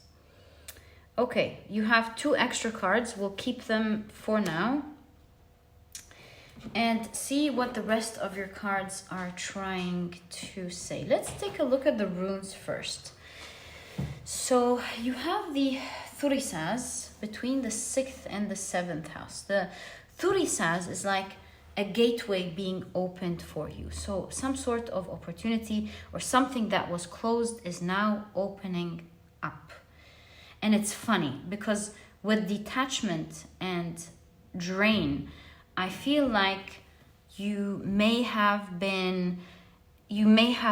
Okay, you have 2 extra cards. We'll keep them for now. And see what the rest of your cards are trying to say. Let's take a look at the runes first. So you have the Thurisaz between the 6th and the 7th house. The Thurisaz is like a gateway being opened for you. So some sort of opportunity or something that was closed is now opening up. And it's funny because with detachment and drain, I feel like you may have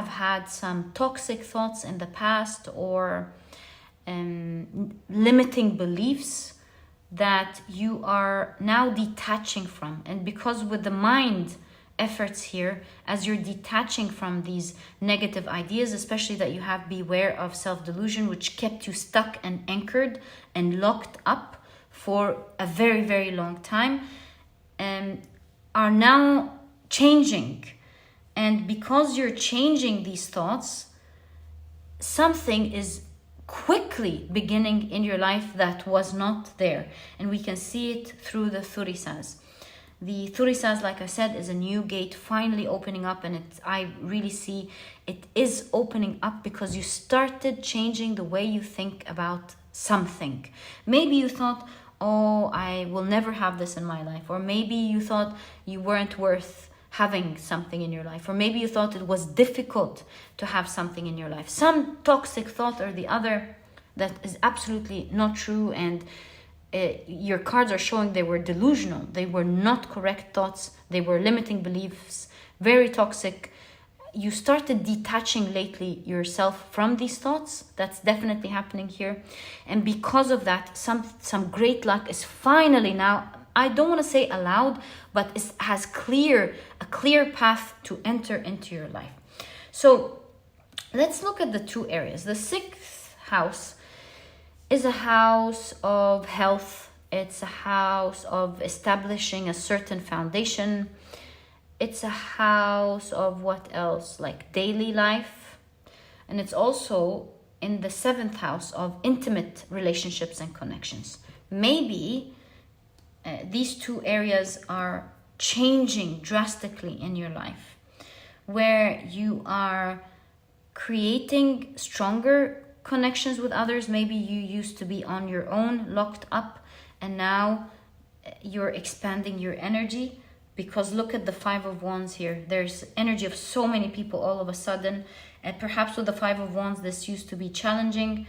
had some toxic thoughts in the past or limiting beliefs that you are now detaching from. And because with the mind efforts here, as you're detaching from these negative ideas, especially that you have beware of self-delusion, which kept you stuck and anchored and locked up for a very, very long time, are now changing. And because you're changing these thoughts, something is quickly beginning in your life that was not there. And we can see it through the Thurisaz. The Thurisaz, like I said, is a new gate finally opening up, and I really see it is opening up because you started changing the way you think about something. Maybe you thought, oh, I will never have this in my life. Or maybe you thought you weren't worth having something in your life. Or maybe you thought it was difficult to have something in your life. Some toxic thought or the other that is absolutely not true, and your cards are showing they were delusional. They were not correct thoughts. They were limiting beliefs, very toxic. You started detaching lately yourself from these thoughts. That's definitely happening here. And because of that, some great luck is finally now, I don't want to say allowed, but it has a clear path to enter into your life. So let's look at the 2 areas. The 6th house is a house of health. It's a house of establishing a certain foundation. It's a house of what else? Like daily life. And it's also in the 7th house of intimate relationships and connections. Maybe these 2 areas are changing drastically in your life, where you are creating stronger connections with others. Maybe you used to be on your own, locked up, and now you're expanding your energy. Because look at the 5 of Wands here. There's energy of so many people all of a sudden. And perhaps with the 5 of Wands, this used to be challenging.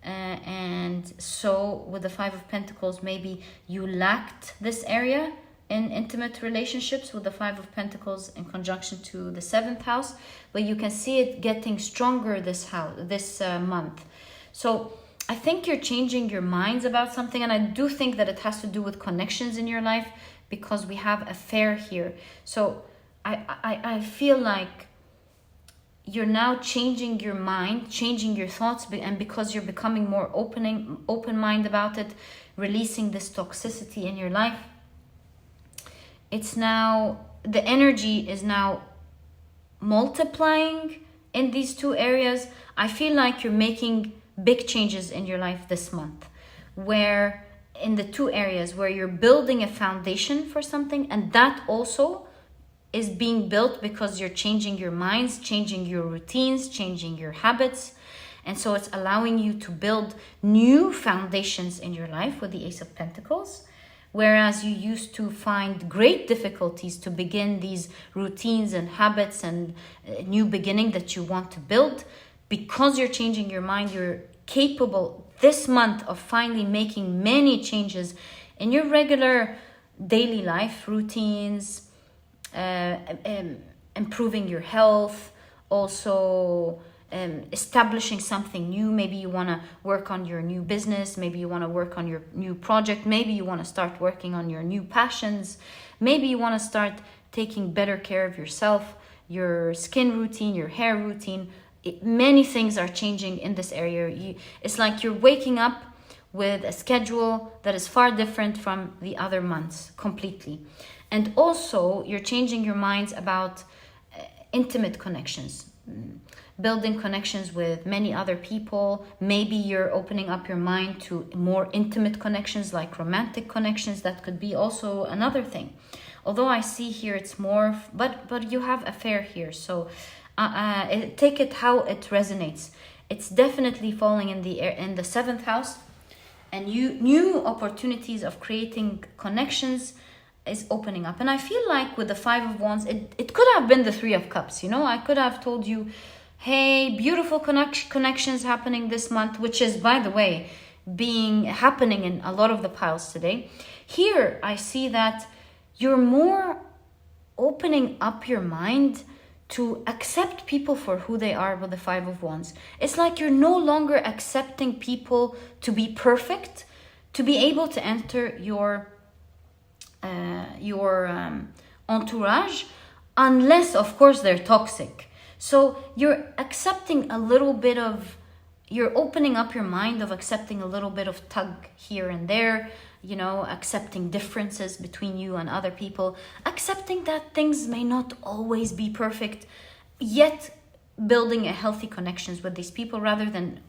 And so with the Five of Pentacles, maybe you lacked this area in intimate relationships with the Five of Pentacles in conjunction to the 7th house, but you can see it getting stronger this month. So I think you're changing your minds about something, and I do think that it has to do with connections in your life, because we have affair here. So I feel like you're now changing your mind, changing your thoughts, and because you're becoming more open-minded about it, releasing this toxicity in your life, it's now, the energy is now multiplying in these two areas. I feel like you're making big changes in your life this month, where in the two areas where you're building a foundation for something, and that also is being built because you're changing your minds, changing your routines, changing your habits. And so it's allowing you to build new foundations in your life with the Ace of Pentacles. Whereas you used to find great difficulties to begin these routines and habits and new beginning that you want to build, because you're changing your mind, you're capable this month of finally making many changes in your regular daily life routines, improving your health, also establishing something new. Maybe you want to work on your new business, maybe you want to work on your new project, maybe you want to start working on your new passions, maybe you want to start taking better care of yourself, your skin routine, your hair routine. Many things are changing in this area. It's like you're waking up with a schedule that is far different from the other months completely. And also you're changing your minds about intimate connections, building connections with many other people. Maybe you're opening up your mind to more intimate connections, like romantic connections. That could be also another thing. Although I see here it's more, but you have affair here. So take it how it resonates. It's definitely falling in the 7th house, and new opportunities of creating connections is opening up. And I feel like with the 5 of Wands, it could have been the 3 of Cups. I could have told you, hey, beautiful connections happening this month, which is, by the way, happening in a lot of the piles today. Here I see that you're more opening up your mind to accept people for who they are with the 5 of Wands. It's like you're no longer accepting people to be perfect, to be able to enter your entourage, unless of course they're toxic. So you're accepting a little bit of, you're opening up your mind of accepting a little bit of tug here and there, accepting differences between you and other people, accepting that things may not always be perfect, yet building a healthy connections with these people rather than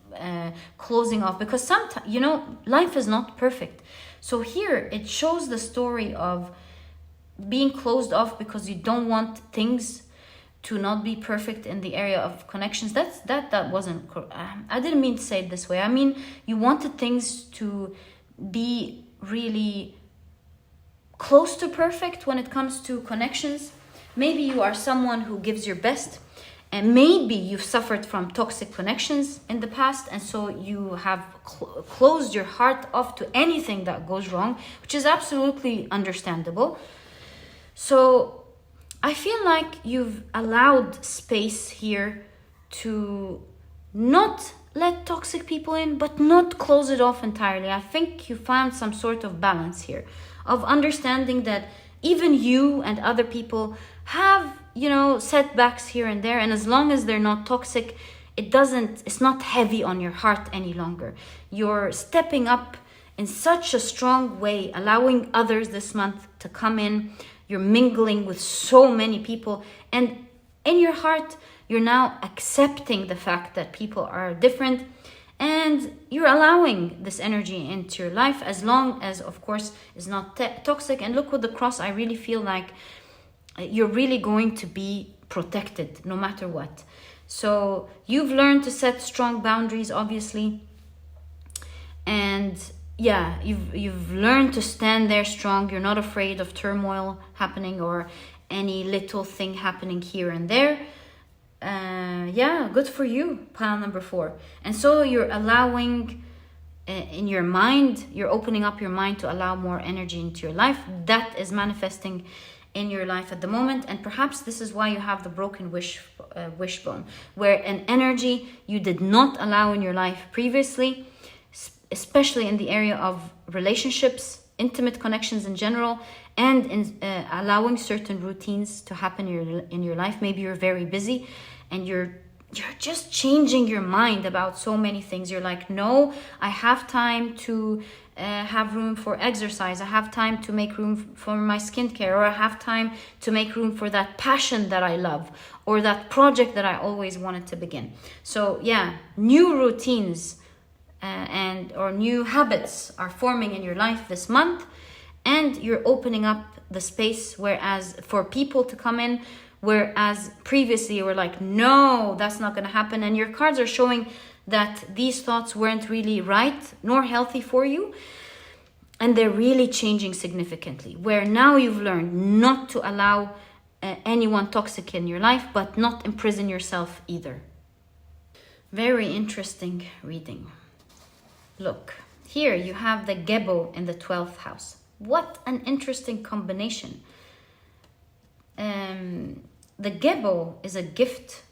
closing off, because sometimes, life is not perfect. So here it shows the story of being closed off because you don't want things to not be perfect in the area of connections. That wasn't, I didn't mean to say it this way. I mean, you wanted things to be really close to perfect when it comes to connections. Maybe you are someone who gives your best, and maybe you've suffered from toxic connections in the past, and so you have closed your heart off to anything that goes wrong, which is absolutely understandable. So I feel like you've allowed space here to not let toxic people in, but not close it off entirely. I think you found some sort of balance here of understanding that even you and other people have, setbacks here and there. And as long as they're not toxic, it's not heavy on your heart any longer. You're stepping up in such a strong way, allowing others this month to come in. You're mingling with so many people, and in your heart, you're now accepting the fact that people are different, and you're allowing this energy into your life, as long as, of course, it's not toxic. And look, with the cross, I really feel like you're really going to be protected no matter what. So you've learned to set strong boundaries, obviously, and yeah, you've learned to stand there strong. You're not afraid of turmoil happening or any little thing happening here and there. yeah, good for you, pile number 4. And so you're allowing in your mind, you're opening up your mind to allow more energy into your life. That is manifesting in your life at the moment. And perhaps this is why you have the broken wishbone, where an energy you did not allow in your life previously, especially in the area of relationships, intimate connections in general, and in allowing certain routines to happen in your life. Maybe you're very busy and you're just changing your mind about so many things. You're like, no, I have time to have room for exercise. I have time to make room for my skincare, or I have time to make room for that passion that I love, or that project that I always wanted to begin. So yeah, new routines or new habits are forming in your life this month, and you're opening up the space whereas for people to come in, whereas previously you were like, no, that's not going to happen. And your cards are showing that these thoughts weren't really right nor healthy for you, and they're really changing significantly, where now you've learned not to allow anyone toxic in your life, but not imprison yourself either. Very interesting reading. Look, here you have the Gebo in the 12th house. What an interesting combination. The Gebo is a gift.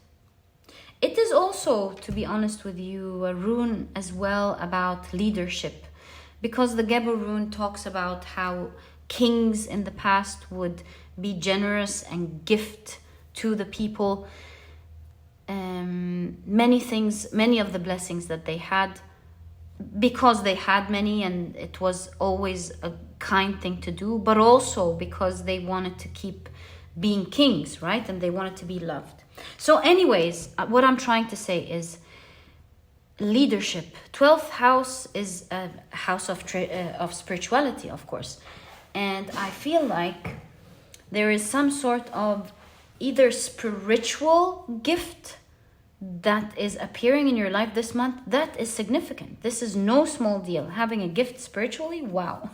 It is also, to be honest with you, a rune as well about leadership, because the Gebo rune talks about how kings in the past would be generous and gift to the people many things, many of the blessings that they had, because they had many and it was always a kind thing to do, but also because they wanted to keep being kings, right? And they wanted to be loved. So anyways, what I'm trying to say is leadership. 12th house is a house of spirituality, of course. And I feel like there is some sort of either spiritual gift that is appearing in your life this month that is significant. This is no small deal. Having a gift spiritually, wow.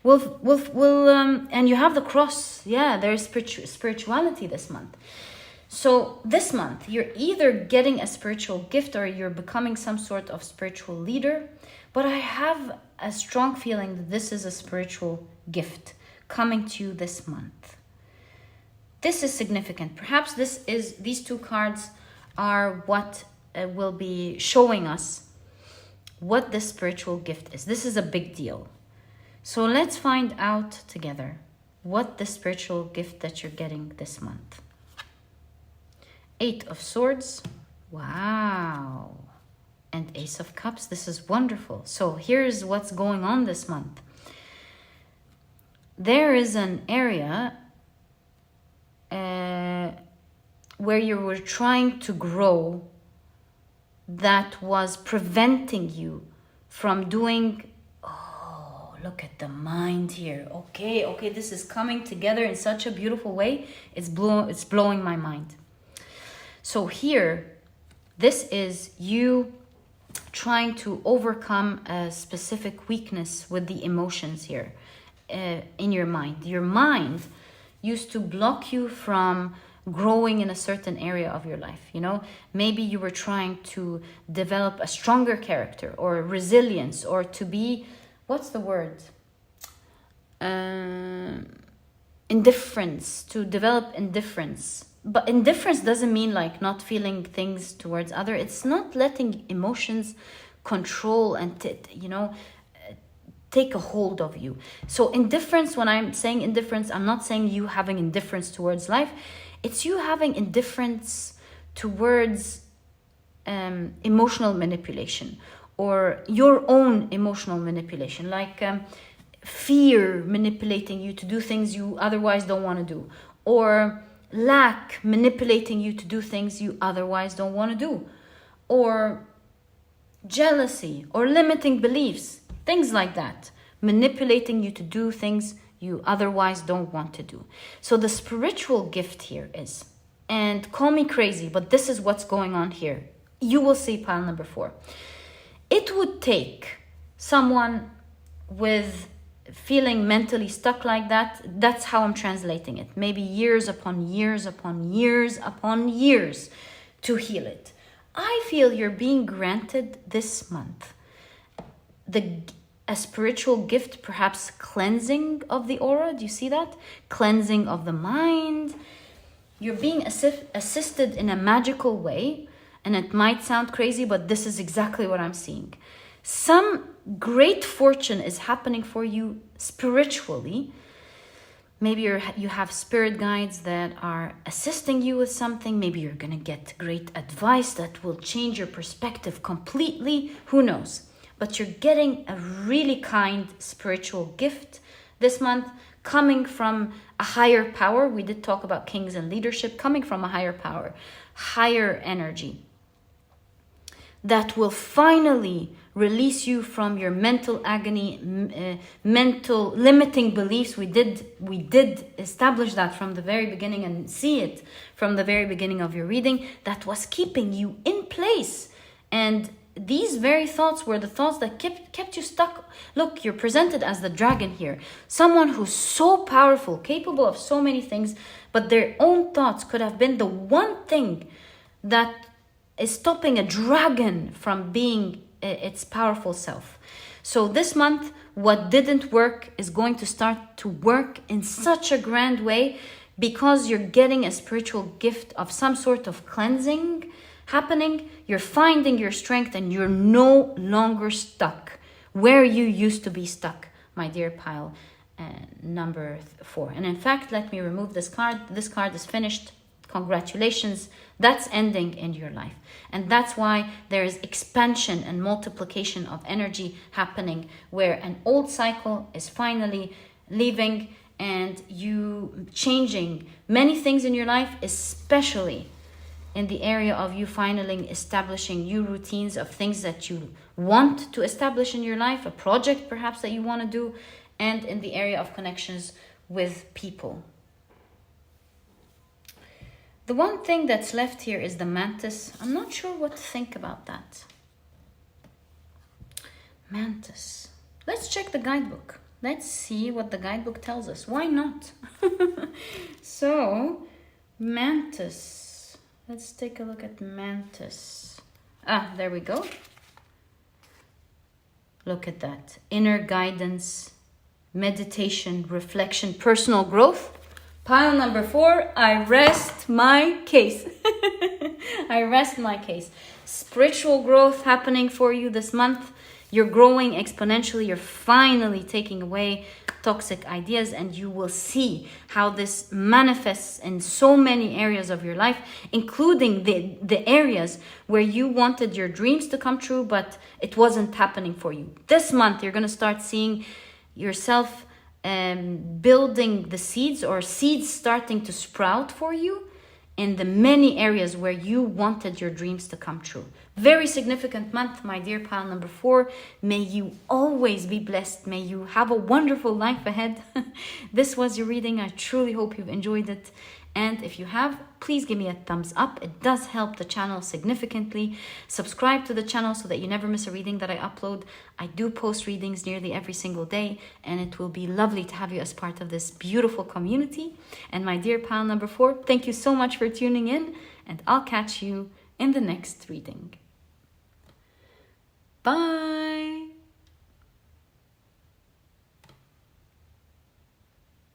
And you have the cross. Yeah, there's spirituality this month. So this month, you're either getting a spiritual gift or you're becoming some sort of spiritual leader. But I have a strong feeling that this is a spiritual gift coming to you this month. This is significant. Perhaps these two cards are what will be showing us what this spiritual gift is. This is a big deal. So let's find out together what the spiritual gift that you're getting this month. 8 of Swords. Wow. And Ace of Cups. This is wonderful. So here's what's going on this month. There is an area where you were trying to grow that was preventing you from doing. Oh, look at the mind here. Okay, this is coming together in such a beautiful way. It's blowing my mind. So here, this is you trying to overcome a specific weakness with the emotions here in your mind. Your mind used to block you from growing in a certain area of your life. You know, maybe you were trying to develop a stronger character or resilience, or to be, what's the word? Indifference, to develop indifference. But indifference doesn't mean like not feeling things towards other. It's not letting emotions control and take a hold of you. So indifference, when I'm saying indifference, I'm not saying you having indifference towards life. It's you having indifference towards emotional manipulation, or your own emotional manipulation, like fear manipulating you to do things you otherwise don't want to do, or lack manipulating you to do things you otherwise don't want to do, or jealousy or limiting beliefs, things like that, manipulating you to do things you otherwise don't want to do. So the spiritual gift here is, and call me crazy, but this is what's going on here. You will see pile number 4. It would take someone with feeling mentally stuck like that, that's how I'm translating it. Maybe years upon years upon years upon years to heal it. I feel you're being granted this month a spiritual gift, perhaps cleansing of the aura. Do you see that? Cleansing of the mind. You're being assisted in a magical way, and it might sound crazy, but this is exactly what I'm seeing. Some great fortune is happening for you spiritually. Maybe you have spirit guides that are assisting you with something. Maybe you're going to get great advice that will change your perspective completely. Who knows? But you're getting a really kind spiritual gift this month, coming from a higher power. We did talk about kings and leadership, coming from a higher power, higher energy that will finally release you from your mental agony, mental limiting beliefs. We did establish that from the very beginning and see it from the very beginning of your reading that was keeping you in place. And these very thoughts were the thoughts that kept you stuck. Look, you're presented as the dragon here. Someone who's so powerful, capable of so many things, but their own thoughts could have been the one thing that is stopping a dragon from being its powerful self. So this month, what didn't work is going to start to work in such a grand way because you're getting a spiritual gift of some sort of cleansing happening. You're finding your strength and you're no longer stuck where you used to be stuck, my dear pile number 4. And in fact, let me remove this card. This card is finished. Congratulations. That's ending in your life. And that's why there is expansion and multiplication of energy happening, where an old cycle is finally leaving and you changing many things in your life, especially in the area of you finally establishing new routines of things that you want to establish in your life, a project perhaps that you want to do, and in the area of connections with people. The one thing that's left here is the mantis. I'm not sure what to think about that. Mantis. Let's check the guidebook. Let's see what the guidebook tells us. Why not? So, mantis. Let's take a look at mantis. There we go. Look at that. Inner guidance, meditation, reflection, personal growth. Pile number 4, I rest my case. I rest my case. Spiritual growth happening for you this month. You're growing exponentially. You're finally taking away toxic ideas, and you will see how this manifests in so many areas of your life, including the areas where you wanted your dreams to come true, but it wasn't happening for you. This month, you're going to start seeing yourself building the seeds, or seeds starting to sprout for you in the many areas where you wanted your dreams to come true. Very significant month, my dear pile number 4. May you always be blessed. May you have a wonderful life ahead. This was your reading. I truly hope you've enjoyed it. And if you have, please give me a thumbs up. It does help the channel significantly. Subscribe to the channel so that you never miss a reading that I upload. I do post readings nearly every single day, and it will be lovely to have you as part of this beautiful community. And my dear pile number 4, thank you so much for tuning in, and I'll catch you in the next reading. Bye.